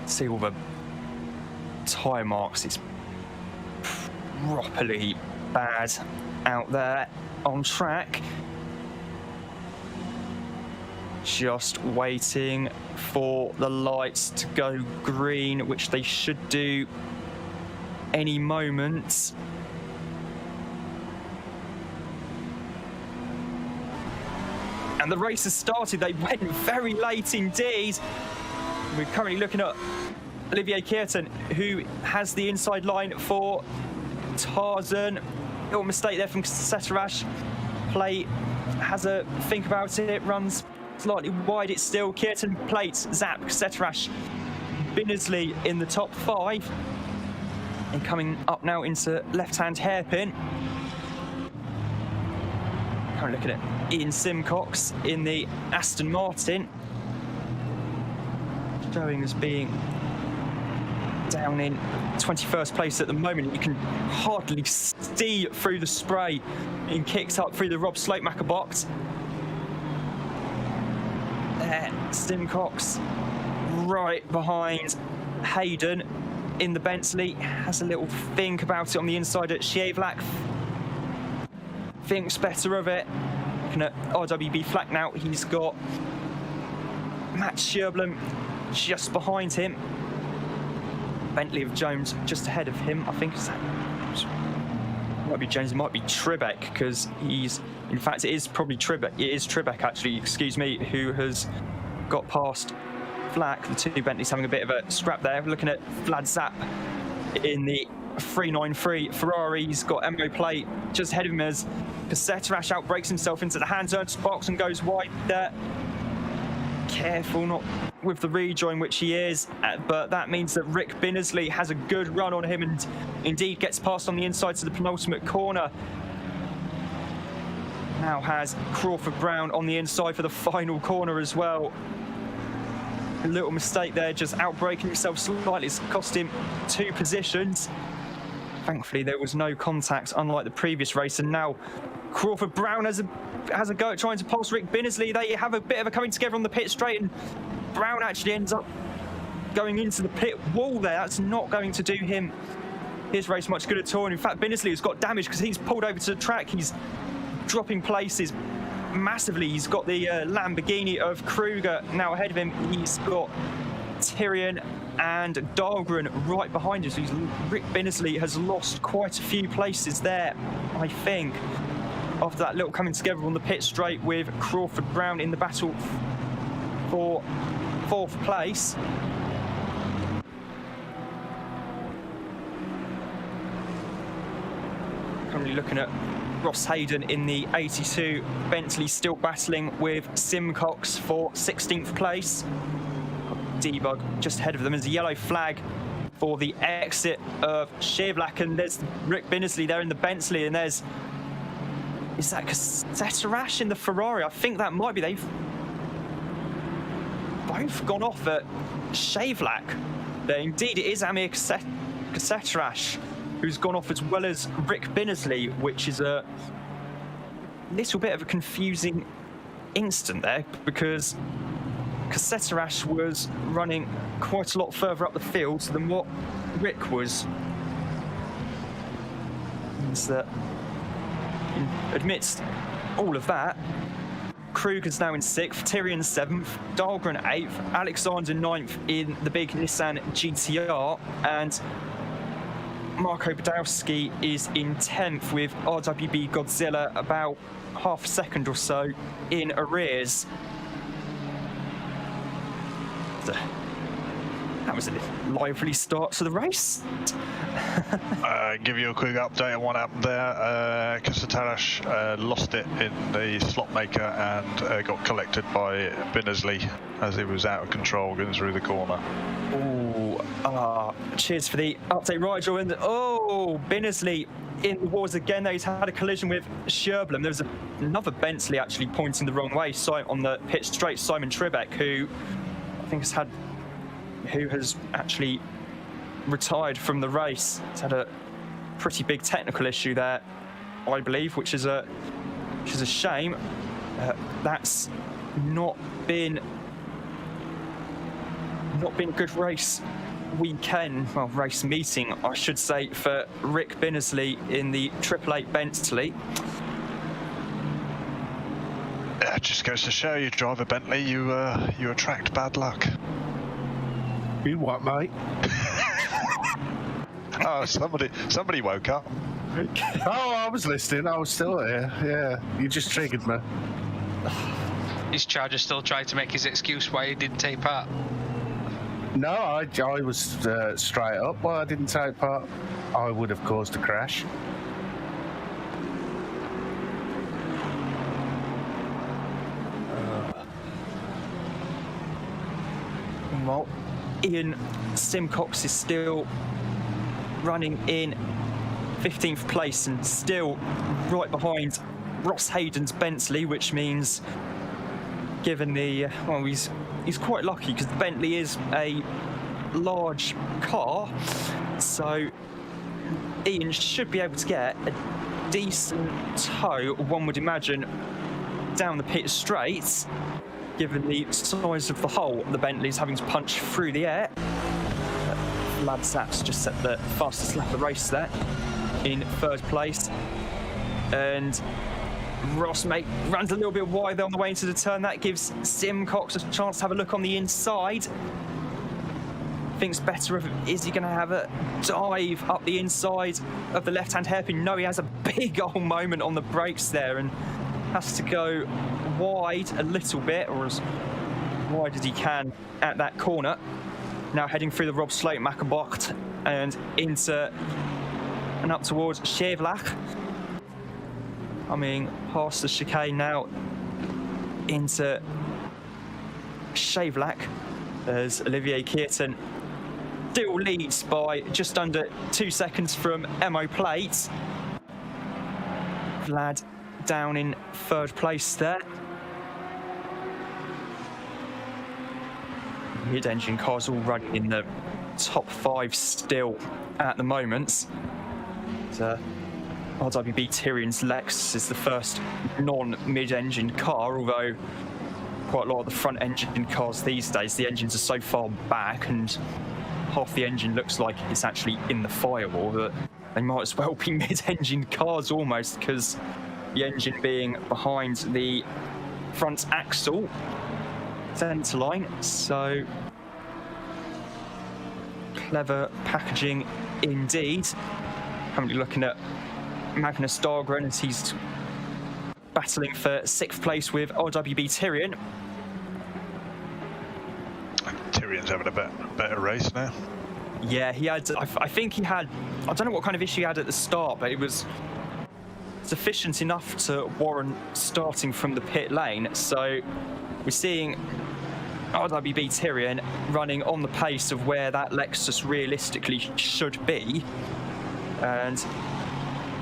See all the tyre marks. It's properly bad out there on track. Just waiting for the lights to go green, which they should do any moment. And the race has started. They went very late indeed. We're currently looking at Olivier Kierton, who has the inside line for Tarzan. Little mistake there from Seterash. Plate has a think about it, runs slightly wide. It's still Kierton, Plate, Zap, Seterash, Binnersley in the top 5. And coming up now into left-hand hairpin. Currently looking at Ian Simcox in the Aston Martin. Showing as being down in 21st place at the moment. You can hardly see through the spray, being kicked up through the Rob Slotemacher box. There, Simcox right behind Hayden in the Bentley. Has a little think about it on the inside at Schiavlak. Thinks better of it. Looking at RWB Flak now, he's got Matt Scherblum just behind him. Bentley of Jones just ahead of him. I think it might be Jones, it might be Tribeck, because he's, in fact, it is probably Tribeck. It is Tribeck, actually, excuse me, who has got past Flak. The 2 Bentleys having a bit of a scrap there. We're looking at Vlad Zap in the 393 Ferrari. He's got Embo Plate just ahead of him as Seterash outbreaks himself into the hand-turns box and goes wide there. Careful not with the rejoin, which he is, but that means that Rick Binnersley has a good run on him and indeed gets past on the inside to the penultimate corner. Now has Crawford Brown on the inside for the final corner as well. A little mistake there, just outbraking himself slightly. It's cost him 2 positions. Thankfully, there was no contact, unlike the previous race, and now Crawford Brown has a go at trying to pulse Rick Binnersley. They have a bit of a coming together on the pit straight, and Brown actually ends up going into the pit wall there. That's not going to do his race much good at all. And in fact, Binnersley has got damage because he's pulled over to the track. He's dropping places massively. He's got the Lamborghini of Kruger now ahead of him. He's got Tyrion and Dahlgren right behind us. Rick Binnersley has lost quite a few places there, I think, after that little coming together on the pit straight with Crawford Brown in the battle for 4th place. Currently looking at Ross Hayden in the 82 Bentley, still battling with Simcox for 16th place. Debug just ahead of them. There's a yellow flag for the exit of Schiavlak, and there's Rick Binnersley there in the Bentley, and there's, is that Seterash in the Ferrari? I think that might be. both gone off at Shavelak. Indeed, it is Amir Kassetarash who's gone off, as well as Rick Binnersley, which is a little bit of a confusing instant there, because Kassetarash was running quite a lot further up the field than what Rick was. Means that amidst all of that, Kruger's now in 6th, Tyrion 7th, Dahlgren 8th, Alexander 9th in the big Nissan GTR, and Marko Badowski is in 10th with RWB Godzilla about half a second or so in arrears. That was a lively start to the race. Give you a quick update on what happened there. Kassetarash lost it in the slot maker and got collected by Binnersley as he was out of control going through the corner. Cheers for the update, Rigel. And Binnersley in the wars again. He's had a collision with Sherblum. There was another Bentley actually pointing the wrong way on the pit straight, Simon Tribeck, who I think has actually retired from the race. He's had a pretty big technical issue there, I believe, which is a shame. That's not been a good race meeting, I should say, for Rick Binnersley in the 888 Bentley. It just goes to show you drive a Bentley, you attract bad luck. You what, mate? Oh, somebody woke up. Oh, I was listening. I was still here. Yeah, you just triggered me. Is Charger still trying to make his excuse why he didn't take part? No, I was straight up. Well, I didn't take part. I would have caused a crash. Well, Ian Simcox is still running in 15th place and still right behind Ross Hayden's Bentley, which means, given the he's quite lucky because the Bentley is a large car, so Ian should be able to get a decent tow, one would imagine, down the pit straight, given the size of the hole the Bentley's having to punch through the air. Lad Zaps just set the fastest lap of the race there in 3rd place, and Ross mate runs a little bit wide there on the way into the turn. That gives Simcox a chance to have a look on the inside. Thinks better of it. Is he going to have a dive up the inside of the left-hand hairpin? No, he has a big old moment on the brakes there and has to go wide a little bit, or as wide as he can at that corner. Now heading through the Rob Sloat Mackenbocht and into and up towards Shavelak. Coming past the chicane now into Shavelak as Olivier Kearton still leads by just under 2 seconds from MO Plate. Vlad down in 3rd place there. Mid-engine cars all running in the top 5 still at the moment. RWB Tyrion's Lex is the first non-mid-engine car, although quite a lot of the front-engine cars these days, the engines are so far back and half the engine looks like it's actually in the firewall that they might as well be mid-engine cars almost, because the engine being behind the front axle centre line. So clever packaging indeed. Currently looking at Magnus Dahlgren as he's battling for 6th place with RWB Tyrion. Tyrion's having a better race now. Yeah, he had, I think he had, I don't know what kind of issue he had at the start, but it was sufficient enough to warrant starting from the pit lane. So we're seeing RWB Tyrion running on the pace of where that Lexus realistically should be. And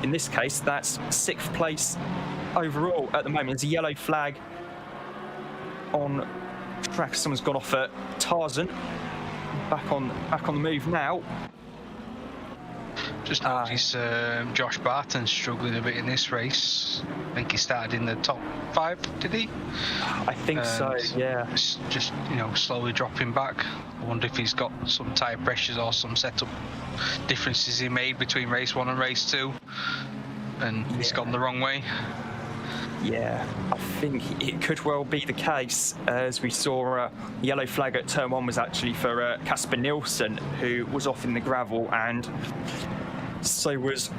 in this case, that's 6th place overall at the moment. There's a yellow flag on track. Someone's gone off at Tarzan. Back on the move now. Just noticed Josh Barton's struggling a bit in this race. I think he started in the top 5, did he? I think so, yeah. Just, slowly dropping back. I wonder if he's got some tyre pressures or some setup differences he made between race 1 and race 2. And he's gone the wrong way. Yeah, I think it could well be the case. As we saw, yellow flag at turn 1 was actually for Casper Nielsen, who was off in the gravel, and so was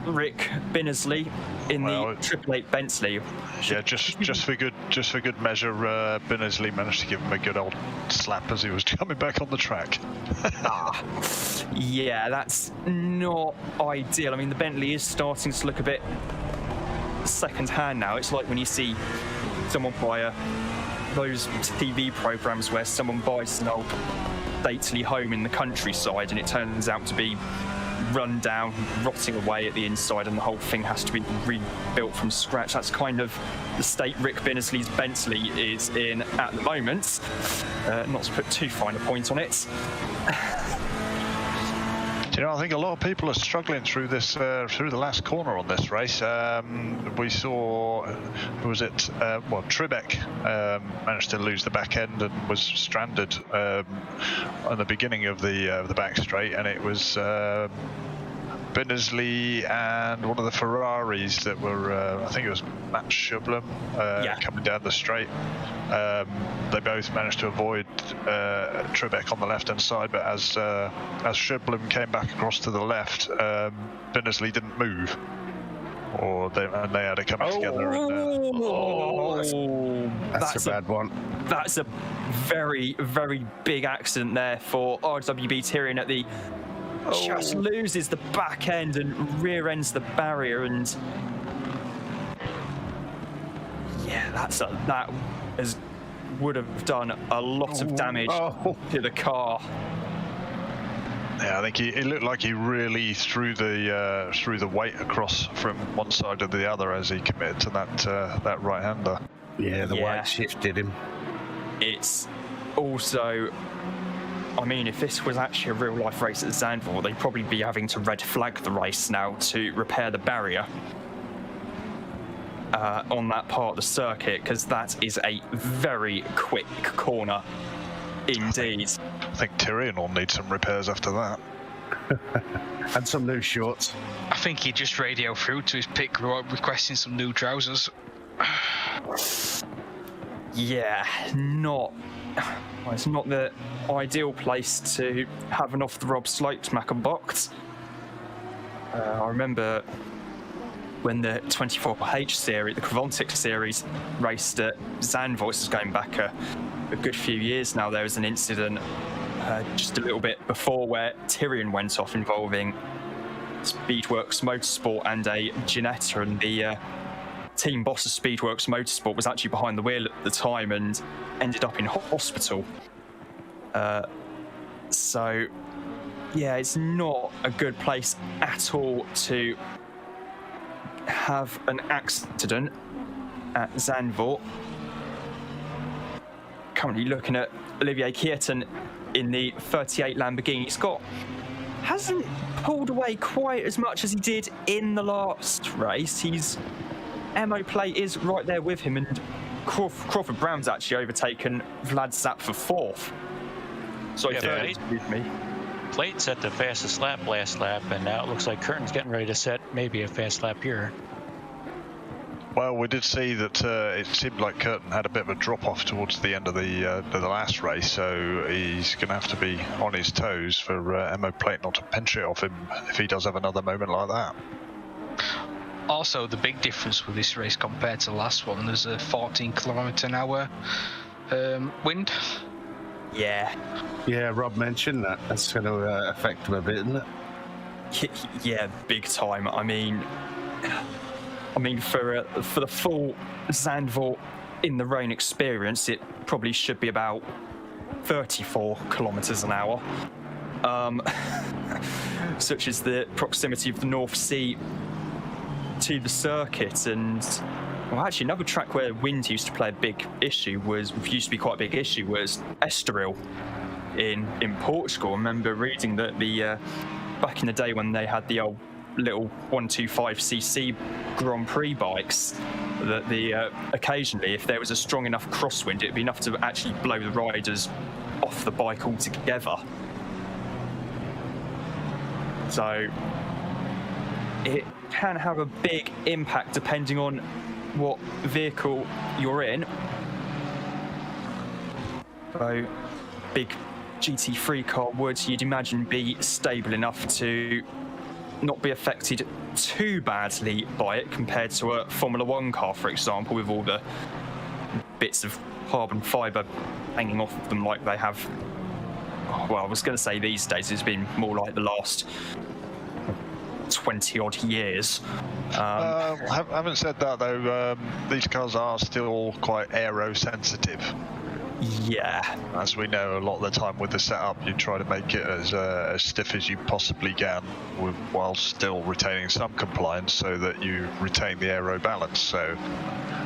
Rick Binnersley in the 888 Bentley. Yeah, just for good measure, Binnersley managed to give him a good old slap as he was coming back on the track. Yeah, that's not ideal. I mean, the Bentley is starting to look a bit second hand now. It's like when you see someone buy those TV programs where someone buys an old stately home in the countryside and it turns out to be run down, rotting away at the inside, and the whole thing has to be rebuilt from scratch. That's kind of the state Rick Binnersley's Bentley is in at the moment. Not to put too fine a point on it. I think a lot of people are struggling through this through the last corner on this race. We saw, who was it? Tribeck managed to lose the back end and was stranded at the beginning of the back straight, and it was Binnersley and one of the Ferraris that were, I think it was Matt Schublem, coming down the straight. They both managed to avoid Tribeck on the left-hand side, but as Schublem came back across to the left, Binnersley didn't move, and they had it coming together. That's a bad one. That's a very, very big accident there for RWB Tyrion at the. Just loses the back end and rear ends the barrier, and that would have done a lot of damage to the car. Yeah, I think it looked like he really threw the weight across from one side to the other as he committed to that right-hander. Yeah, the weight shifted him. It's also, I mean, if this was actually a real-life race at Zandvoort, they'd probably be having to red flag the race now to repair the barrier on that part of the circuit, because that is a very quick corner indeed. I think Tyrion will need some repairs after that. And some new shorts. I think he just radioed through to his pit crew requesting some new trousers. Yeah, it's not the ideal place to have an off-the-rob slope smack and box. I remember when the 24H series, the Kravontic series, raced at Zandvoort. This is going back a good few years now. There was an incident just a little bit before where Tyrion went off involving Speedworks Motorsport and a Ginetta, and the team boss of Speedworks Motorsport was actually behind the wheel at the time and ended up in hospital. So, yeah, it's not a good place at all to have an accident at Zandvoort. Currently looking at Olivier Kierton in the 38 Lamborghini. Hasn't pulled away quite as much as he did in the last race. His MO plate is right there with him, and Crawford Brown's actually overtaken Vlad Zapp for 4th. Sorry, third, excuse me. Plate set the fastest lap last lap, and now it looks like Curtin's getting ready to set maybe a fast lap here. Well, we did see that it seemed like Curtin had a bit of a drop-off towards the end of the last race, so he's going to have to be on his toes for MO Plate not to pinch it off him if he does have another moment like that. Also, the big difference with this race compared to the last one, there's a 14km/h wind. Yeah, Rob mentioned that. That's going to affect him a bit, isn't it? Yeah, big time. I mean, for the full Zandvoort in the rain experience, it probably should be about 34 km/h. Such as the proximity of the North Sea to the circuit, and Well, actually, another track where wind used to play a big issue was Estoril in Portugal. I remember reading that back in the day when they had the old little 125cc Grand Prix bikes, that occasionally, if there was a strong enough crosswind, it'd be enough to actually blow the riders off the bike altogether. So it can have a big impact depending on what vehicle you're in. So big GT3 car would, you'd imagine, be stable enough to not be affected too badly by it compared to a Formula One car, for example, with all the bits of carbon fibre hanging off of them like they have. Well, I was going to say these days, it's been more like the last 20 odd years. Having said that, though, these cars are still quite aero sensitive. Yeah. As we know, a lot of the time with the setup, you try to make it as stiff as you possibly can, while still retaining some compliance, so that you retain the aero balance. So,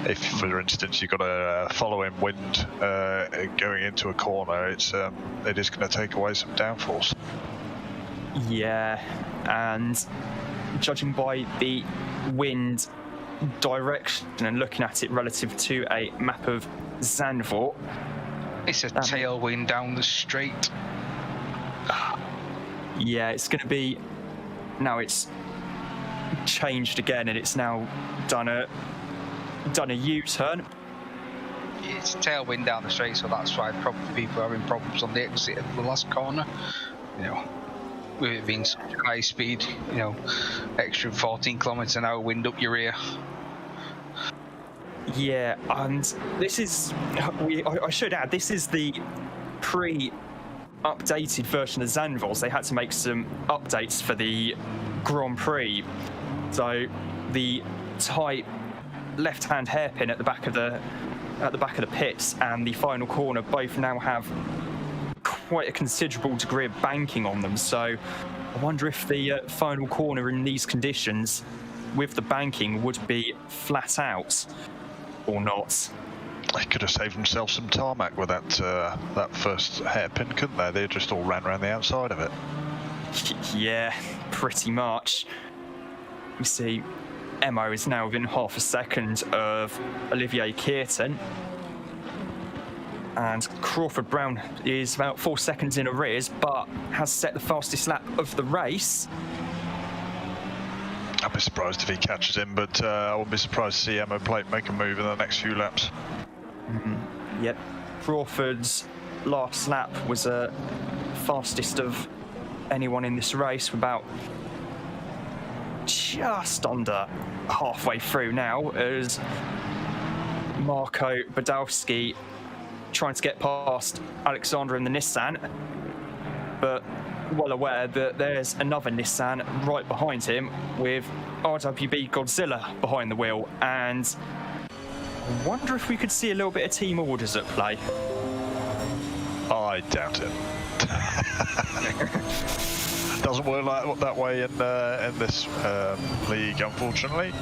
if, for instance, you've got a following wind going into a corner, it is going to take away some downforce. Yeah, and judging by the wind direction and looking at it relative to a map of Zandvoort, it's a tailwind down the straight. Yeah, it's going to be. Now it's changed again, and it's now done a U-turn. It's a tailwind down the straight, so that's why probably people are having problems on the exit of the last corner. You know, with it being such a high speed, you know, extra 14 kilometres an hour wind up your rear. Yeah, and this is, I should add, this is the pre-updated version of Zandvoort. They had to make some updates for the Grand Prix. So the tight left-hand hairpin at the back of the pits and the final corner both now have quite a considerable degree of banking on them. So I wonder if the final corner in these conditions with the banking would be flat out or not. They could have saved themselves some tarmac with that first hairpin, couldn't they? They just all ran around the outside of it. Yeah, pretty much. You see, Emo is now within half a second of Olivier Kearton, and Crawford Brown is about 4 seconds in arrears, but has set the fastest lap of the race. I'd be surprised if he catches him, but I wouldn't be surprised to see Emo Plate make a move in the next few laps. Yep. Crawford's last lap was fastest of anyone in this race, about just under halfway through now, as Marco Badowski trying to get past Alexander in the Nissan, but well aware that there's another Nissan right behind him with RWB Godzilla behind the wheel, and I wonder if we could see a little bit of team orders at play. I doubt it. Doesn't work like that way in this league, unfortunately.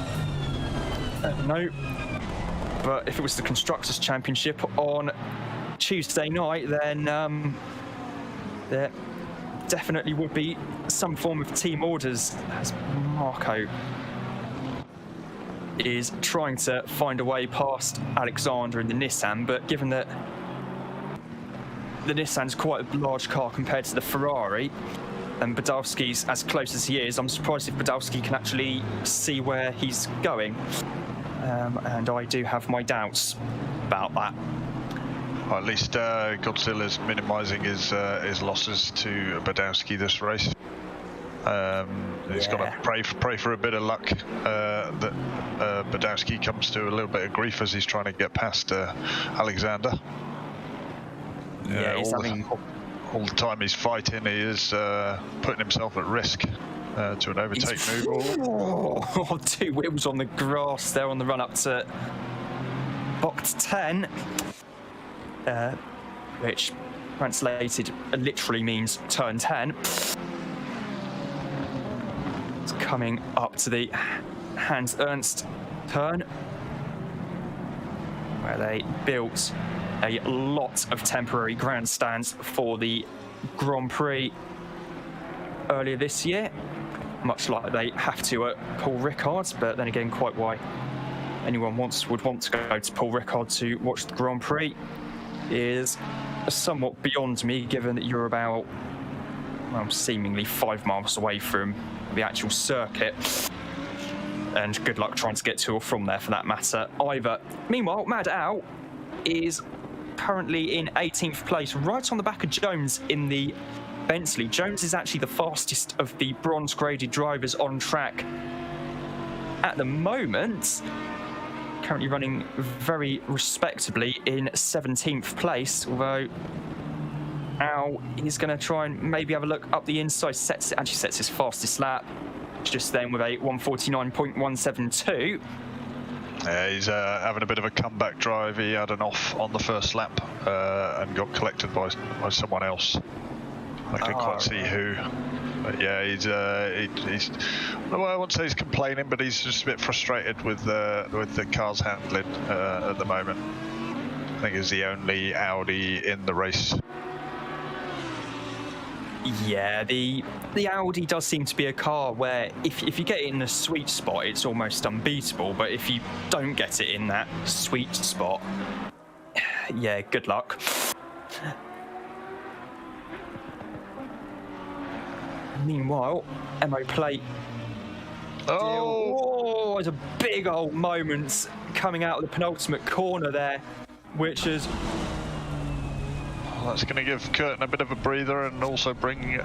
No, but if it was the Constructors' Championship on Tuesday night, then there definitely would be some form of team orders, as Marco is trying to find a way past Alexander in the Nissan, but given that the Nissan's quite a large car compared to the Ferrari, and Badowski's as close as he is, I'm surprised if Badowski can actually see where he's going, and I do have my doubts about that. Well, at least Godzilla's minimising his losses to Badowski this race. He's got to pray for a bit of luck that Badowski comes to a little bit of grief as he's trying to get past Alexander. Yeah, all the time he's fighting, he is putting himself at risk to an overtake move. 2 wheels on the grass there on the run up to box 10, which translated literally means turn 10. It's coming up to the Hans Ernst turn. where they built a lot of temporary grandstands for the Grand Prix earlier this year, much like they have to at Paul Ricard, but then again, quite why anyone would want to go to Paul Ricard to watch the Grand Prix is somewhat beyond me, given that you're about, well, seemingly 5 miles away from the actual circuit. And good luck trying to get to or from there, for that matter, either. Meanwhile, Mad Out is currently in 18th place, right on the back of Jones in the Bentley. Jones is actually the fastest of the bronze-graded drivers on track at the moment, currently running very respectably in 17th place, although Al is going to try and maybe have a look up the inside. Actually sets his fastest lap just then with a 149.172. Yeah, he's having a bit of a comeback drive. He had an off on the first lap and got collected by someone else. I couldn't quite see who. But yeah, he's well, I won't say he's complaining, but he's just a bit frustrated with the car's handling at the moment. I think he's the only Audi in the race. Yeah, the Audi does seem to be a car where if you get it in the sweet spot, it's almost unbeatable. But if you don't get it in that sweet spot, yeah, good luck. Meanwhile, MO plate. Oh, there's a big old moment coming out of the penultimate corner there, which is... That's going to give Curtin a bit of a breather and also bring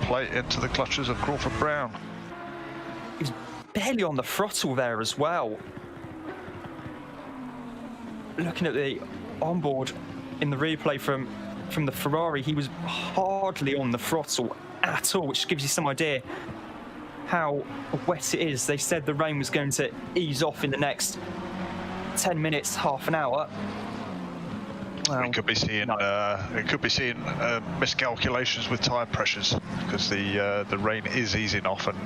plate into the clutches of Crawford Brown. He was barely on the throttle there as well. Looking at the onboard in the replay from the Ferrari, he was hardly on the throttle at all, which gives you some idea how wet it is. They said the rain was going to ease off in the next 10 minutes, half an hour. Well, we could be seeing miscalculations with tyre pressures because the rain is easing off, and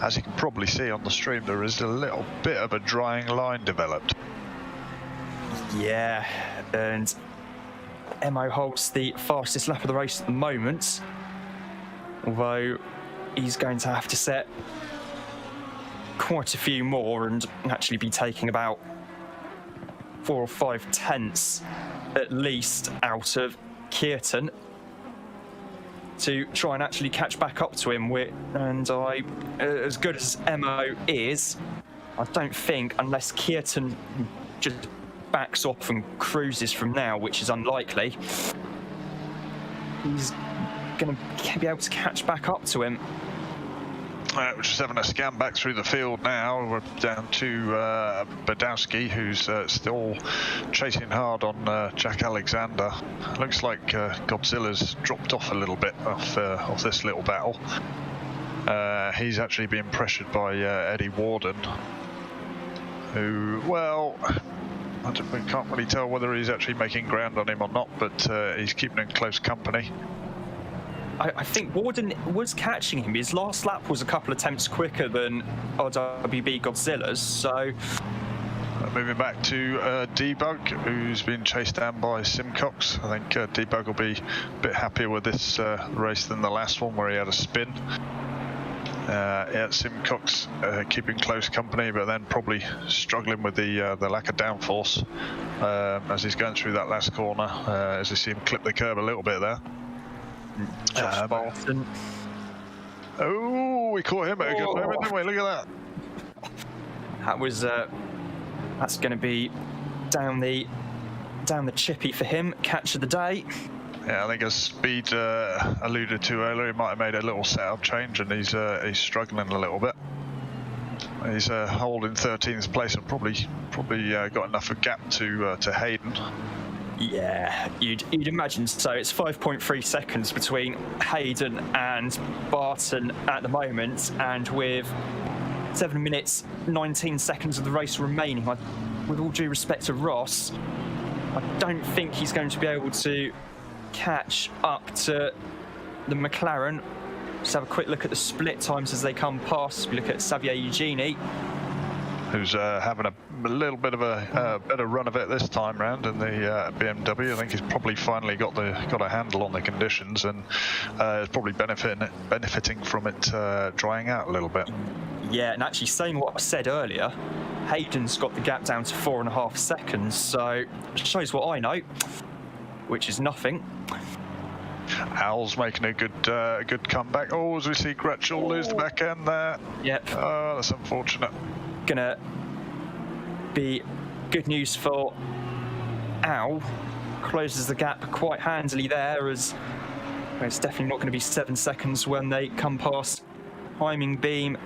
as you can probably see on the stream, there is a little bit of a drying line developed. Yeah, and Mo holds the fastest lap of the race at the moment, although he's going to have to set quite a few more and actually be taking about 4 or 5 tenths at least out of Kearton to try and actually catch back up to him. And as good as Mo is, I don't think, unless Kearton just backs off and cruises from now, which is unlikely, he's going to be able to catch back up to him. We're just having a scan back through the field now. We're down to Badowski, who's still chasing hard on Jack Alexander. Looks like Godzilla's dropped off a little bit off this little battle. He's actually being pressured by Eddie Warden, who, well, we can't really tell whether he's actually making ground on him or not, but he's keeping in close company. I think Warden was catching him. His last lap was a couple of attempts quicker than RWB Godzilla's, so... Moving back to Debug, who's been chased down by Simcox. I think Debug will be a bit happier with this race than the last one where he had a spin. Yeah, Simcox keeping close company, but then probably struggling with the lack of downforce as he's going through that last corner, as you see him clip the curb a little bit there. Josh Barton. Oh, we caught him at a good moment, didn't we? Look at that. That was that's going to be down the chippy for him. Catch of the day. Yeah, I think as Speed alluded to earlier, he might have made a little setup change, and he's struggling a little bit. He's holding 13th place and probably got enough of a gap to Hayden. Yeah, you'd imagine so. It's 5.3 seconds between Hayden and Barton at the moment, and with 7 minutes 19 seconds of the race remaining, with all due respect to Ross, I don't think he's going to be able to catch up to the McLaren. Just have a quick look at the split times as they come past. We look at Xavier Eugenie. who's having a little bit of a better run of it this time round in the BMW. I think he's probably finally got a handle on the conditions, and is probably benefiting from it drying out a little bit. Yeah, and actually saying what I said earlier, Hayden's got the gap down to 4.5 seconds, so it shows what I know, which is nothing. Al's making a good comeback. Oh, as we see Gretschel lose the back end there. Yep. Oh, that's unfortunate. Gonna be good news for Al. Closes the gap quite handily there, as it's definitely not going to be 7 seconds when they come past timing beam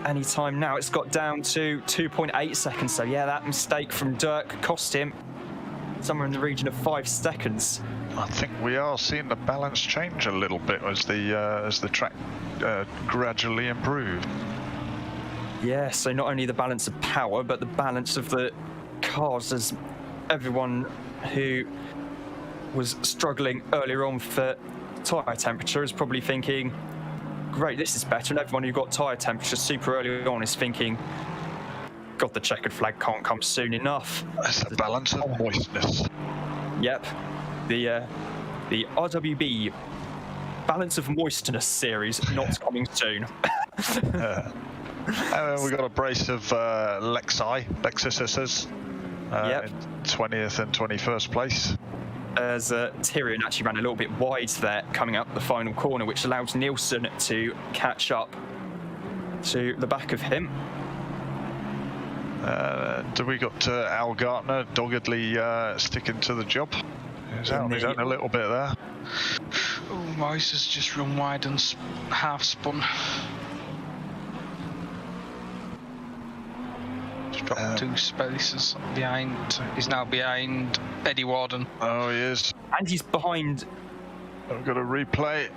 anytime now. It's got down to 2.8 seconds, so yeah, that mistake from Dirk cost him somewhere in the region of 5 seconds. I think we are seeing the balance change a little bit as the track gradually improves. Yeah, so not only the balance of power, but the balance of the cars, as everyone who was struggling earlier on for tyre temperature is probably thinking, great, this is better, and everyone who got tyre temperature super early on is thinking, God, the checkered flag can't come soon enough. That's the balance of moistness. Yep, the RWB Balance of Moistness series not coming soon. We got a brace of Lexuses Yep. in 20th and 21st place. As Tyre actually ran a little bit wide there coming up the final corner, which allowed Nielsen to catch up to the back of him. Do we got Al Gartner doggedly sticking to the job? He's out on his own a little bit there. Oh, Moise has just run wide and half spun. Just dropped 2 spaces behind. He's now behind Eddie Warden. Oh, he is. And he's behind, I've got a replay.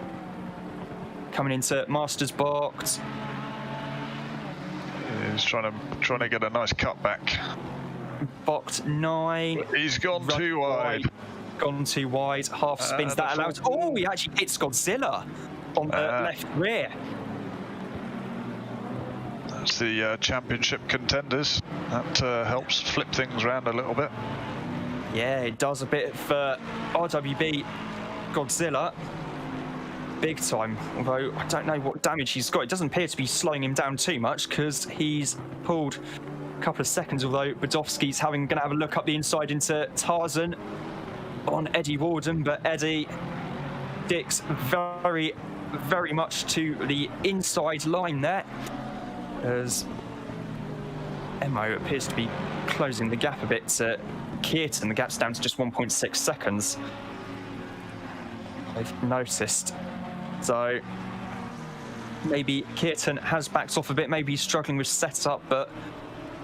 coming into Masters box. He's trying to get a nice cut back. Box 9. He's gone Run too wide. Gone too wide. Half spins that allows. Oh, he actually hits Godzilla on the left rear. That's the championship contenders. That helps flip things around a little bit. Yeah, it does a bit for RWB Godzilla. Big time. Although I don't know what damage he's got. It doesn't appear to be slowing him down too much because he's pulled a couple of seconds. Although Badowski's going to have a look up the inside into Tarzan on Eddie Warden, but Eddie sticks very, very much to the inside line there, as Emo appears to be closing the gap a bit to Keaton. The gap's down to just 1.6 seconds. I've noticed. So maybe Keaton has backed off a bit, maybe he's struggling with setup, but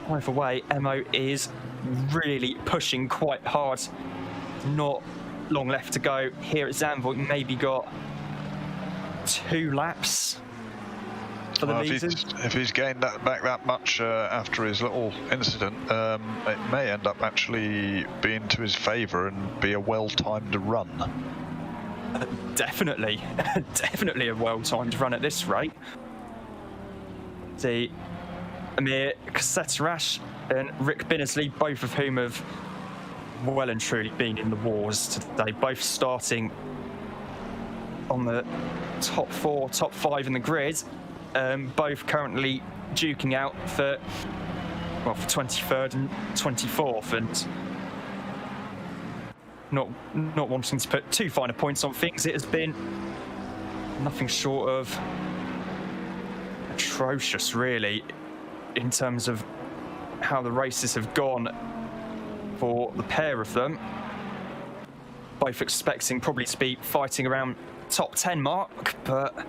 either way, Emo is really pushing quite hard. Not long left to go here at Zandvoort. Maybe got 2 laps for the leaders. If he's gained that back that much after his little incident, it may end up actually being to his favour and be a well-timed run. Definitely, definitely a well-timed run at this rate. The Amir Kassetarash and Rick Binnersley, both of whom have well and truly been in the wars today, both starting on the top 4, top 5 in the grid, both currently duking out for 23rd and 24th, and not wanting to put too finer points on things, it has been nothing short of atrocious, really, in terms of how the races have gone for the pair of them. Both expecting probably to be fighting around top 10 mark, but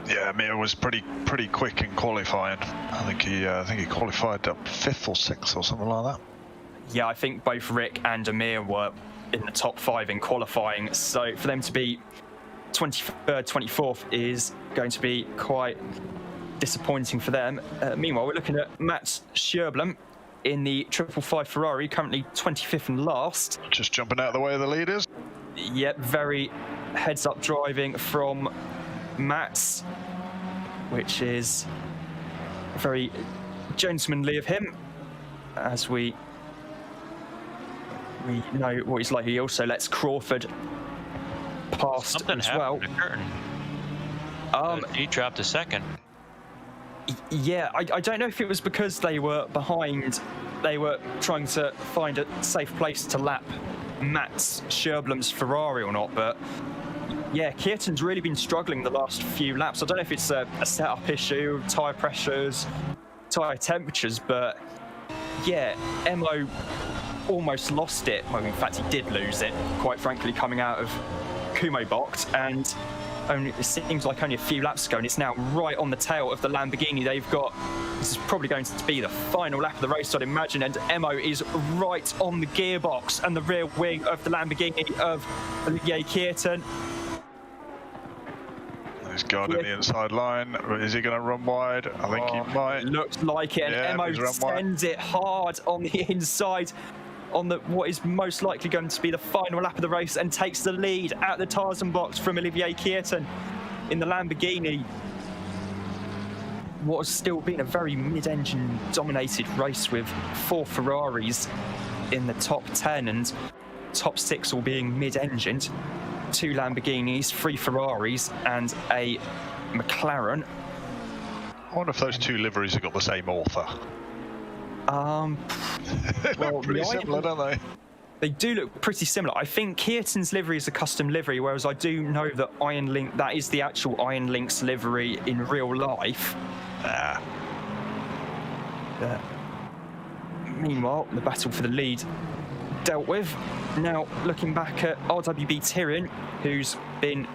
yeah, Amir was pretty quick in qualifying. I think he qualified up 5th or 6th or something like that. Yeah, I think both Rick and Amir were in the top 5 in qualifying, so for them to be 23rd, 24th is going to be quite disappointing for them. Meanwhile, we're looking at Matt Scherblem in the 555 Ferrari, currently 25th and last. Just jumping out of the way of the leaders. Yep, very heads-up driving from Matt, which is very gentlemanly of him, as we know what he's like. He also lets Crawford past Something as happened well. to Curtin. He dropped a second. Yeah, I don't know if it was because they were behind. They were trying to find a safe place to lap Mats Scherblum's Ferrari or not, but yeah, Kierton's really been struggling the last few laps. I don't know if it's a setup issue, tyre pressures, tyre temperatures, but yeah, Emo almost lost it. Well, in fact, he did lose it, quite frankly, coming out of Kumo box, and it seems like only a few laps ago, and it's now right on the tail of the Lamborghini. They've got, this is probably going to be the final lap of the race, I'd imagine, and Emo is right on the gearbox and the rear wing of the Lamborghini of Olivier Kierton. He's guarding the inside line. Is he going to run wide? I think he might. Looks like it, and Yeah, Emo sends it hard on the inside on what is most likely going to be the final lap of the race, and takes the lead at the Tarzan box from Olivier Kierton in the Lamborghini. What has still been a very mid-engine dominated race with 4 Ferraris in the top 10 and top 6 all being mid-engined. 2 Lamborghinis, 3 Ferraris and a McLaren. I wonder if those 2 liveries have got the same author. Well, Pretty similar, don't they? They do look pretty similar. I think Kierton's livery is a custom livery, whereas I do know that Iron Link, that is the actual Iron Link's livery in real life. Meanwhile, the battle for the lead dealt with. Now, looking back at RWB Tyrion, who's been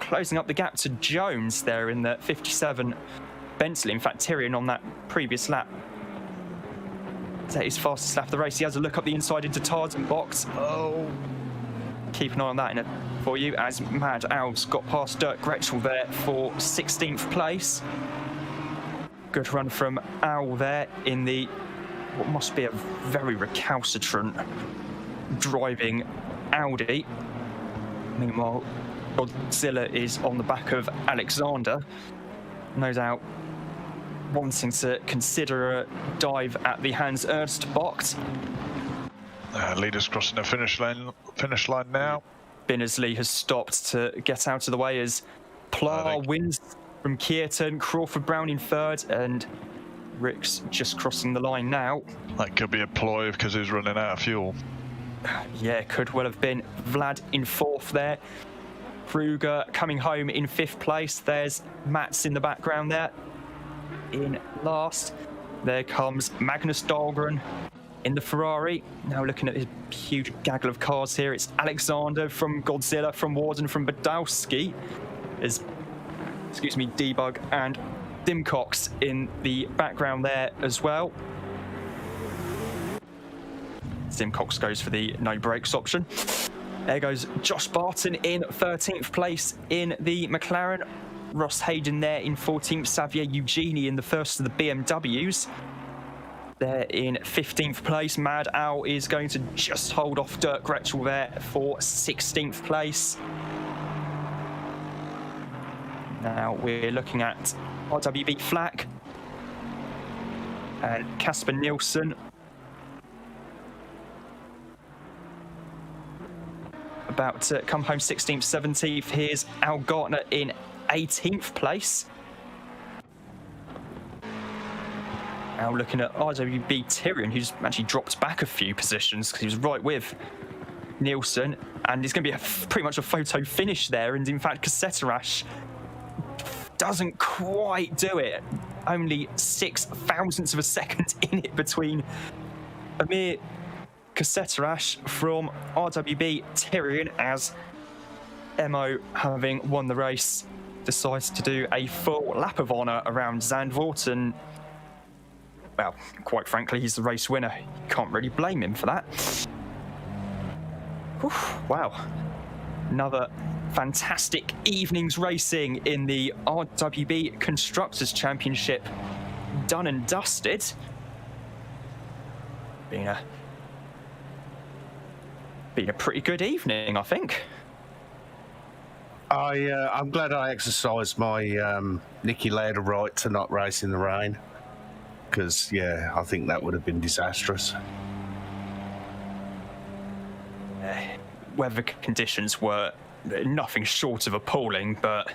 closing up the gap to Jones there in the 57 Bentley. In fact, Tyrion on that previous lap, that his fastest lap of the race. He has a look up the inside into Tarzan box. Oh, keep an eye on that for you, as Mad Al's got past Dirk Gretschel there for 16th place. Good run from Al there in the what must be a very recalcitrant driving Audi. Meanwhile, Godzilla is on the back of Alexander, no doubt wanting to consider a dive at the Hans Ernst box. Leaders crossing the finish line now. Binnersley has stopped to get out of the way as Pla wins from Kierton, Crawford Brown in 3rd, and Rick's just crossing the line now. That could be a ploy because he's running out of fuel. Yeah, could well have been. Vlad in 4th there. Kruger coming home in 5th place. There's Mats in the background there in last. There comes Magnus Dahlgren in the Ferrari. Now looking at his huge gaggle of cars here, it's Alexander from Godzilla, from Warden, from Badowski. There's, Debug and Dimcox in the background there as well. Dimcox goes for the no brakes option. There goes Josh Barton in 13th place in the McLaren. Ross Hayden there in 14th. Xavier Eugenie in the first of the BMWs. There in 15th place. Mad Al is going to just hold off Dirk Gretschel there for 16th place. Now we're looking at RWB Flack and Casper Nielsen. About to come home 16th, 17th. Here's Al Gartner in 18th place. Now looking at RWB Tyrion, who's actually dropped back a few positions because he was right with Nielsen, and it's going to be pretty much a photo finish there. And in fact, Casseterash doesn't quite do it. Only 6 thousandths of a second in it between Amir Casseterash from RWB Tyrion, as Emo, having won the race, decides to do a full lap of honour around Zandvoort, and well, quite frankly, he's the race winner. You can't really blame him for that. Whew, wow. Another fantastic evening's racing in the RWB Constructors' Championship. Done and dusted. Been a pretty good evening, I think. I'm glad I exercised my Nicky Lauda right to not race in the rain. because, yeah, I think that would have been disastrous. Weather conditions were nothing short of appalling, but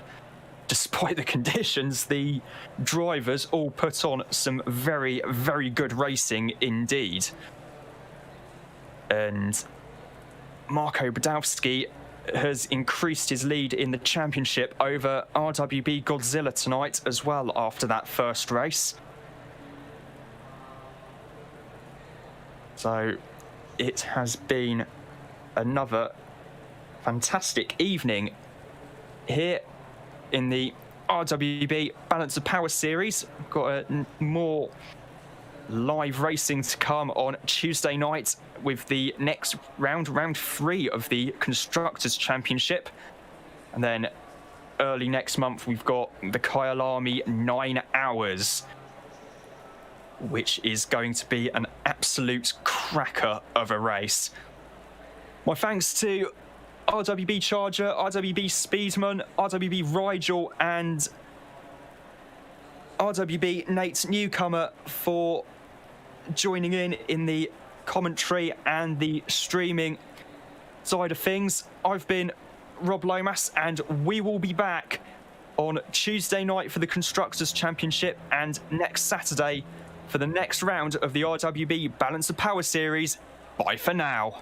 despite the conditions, the drivers all put on some very, very good racing indeed. And Marco Badowski has increased his lead in the championship over RWB Godzilla tonight as well after that first race. So it has been another fantastic evening here in the RWB Balance of Power series. We've got more live racing to come on Tuesday night with the next round, round 3 of the Constructors' Championship. And then early next month, we've got the Kyalami 9 Hours, which is going to be an absolute cracker of a race. My thanks to RWB Charger, RWB Speedman, RWB Rigel, and RWB Nate Newcomer for joining in the commentary and the streaming side of things. I've been Roblo97, and we will be back on Tuesday night for the Constructors' Championship and next Saturday for the next round of the RWB Balance of Power series. Bye for now.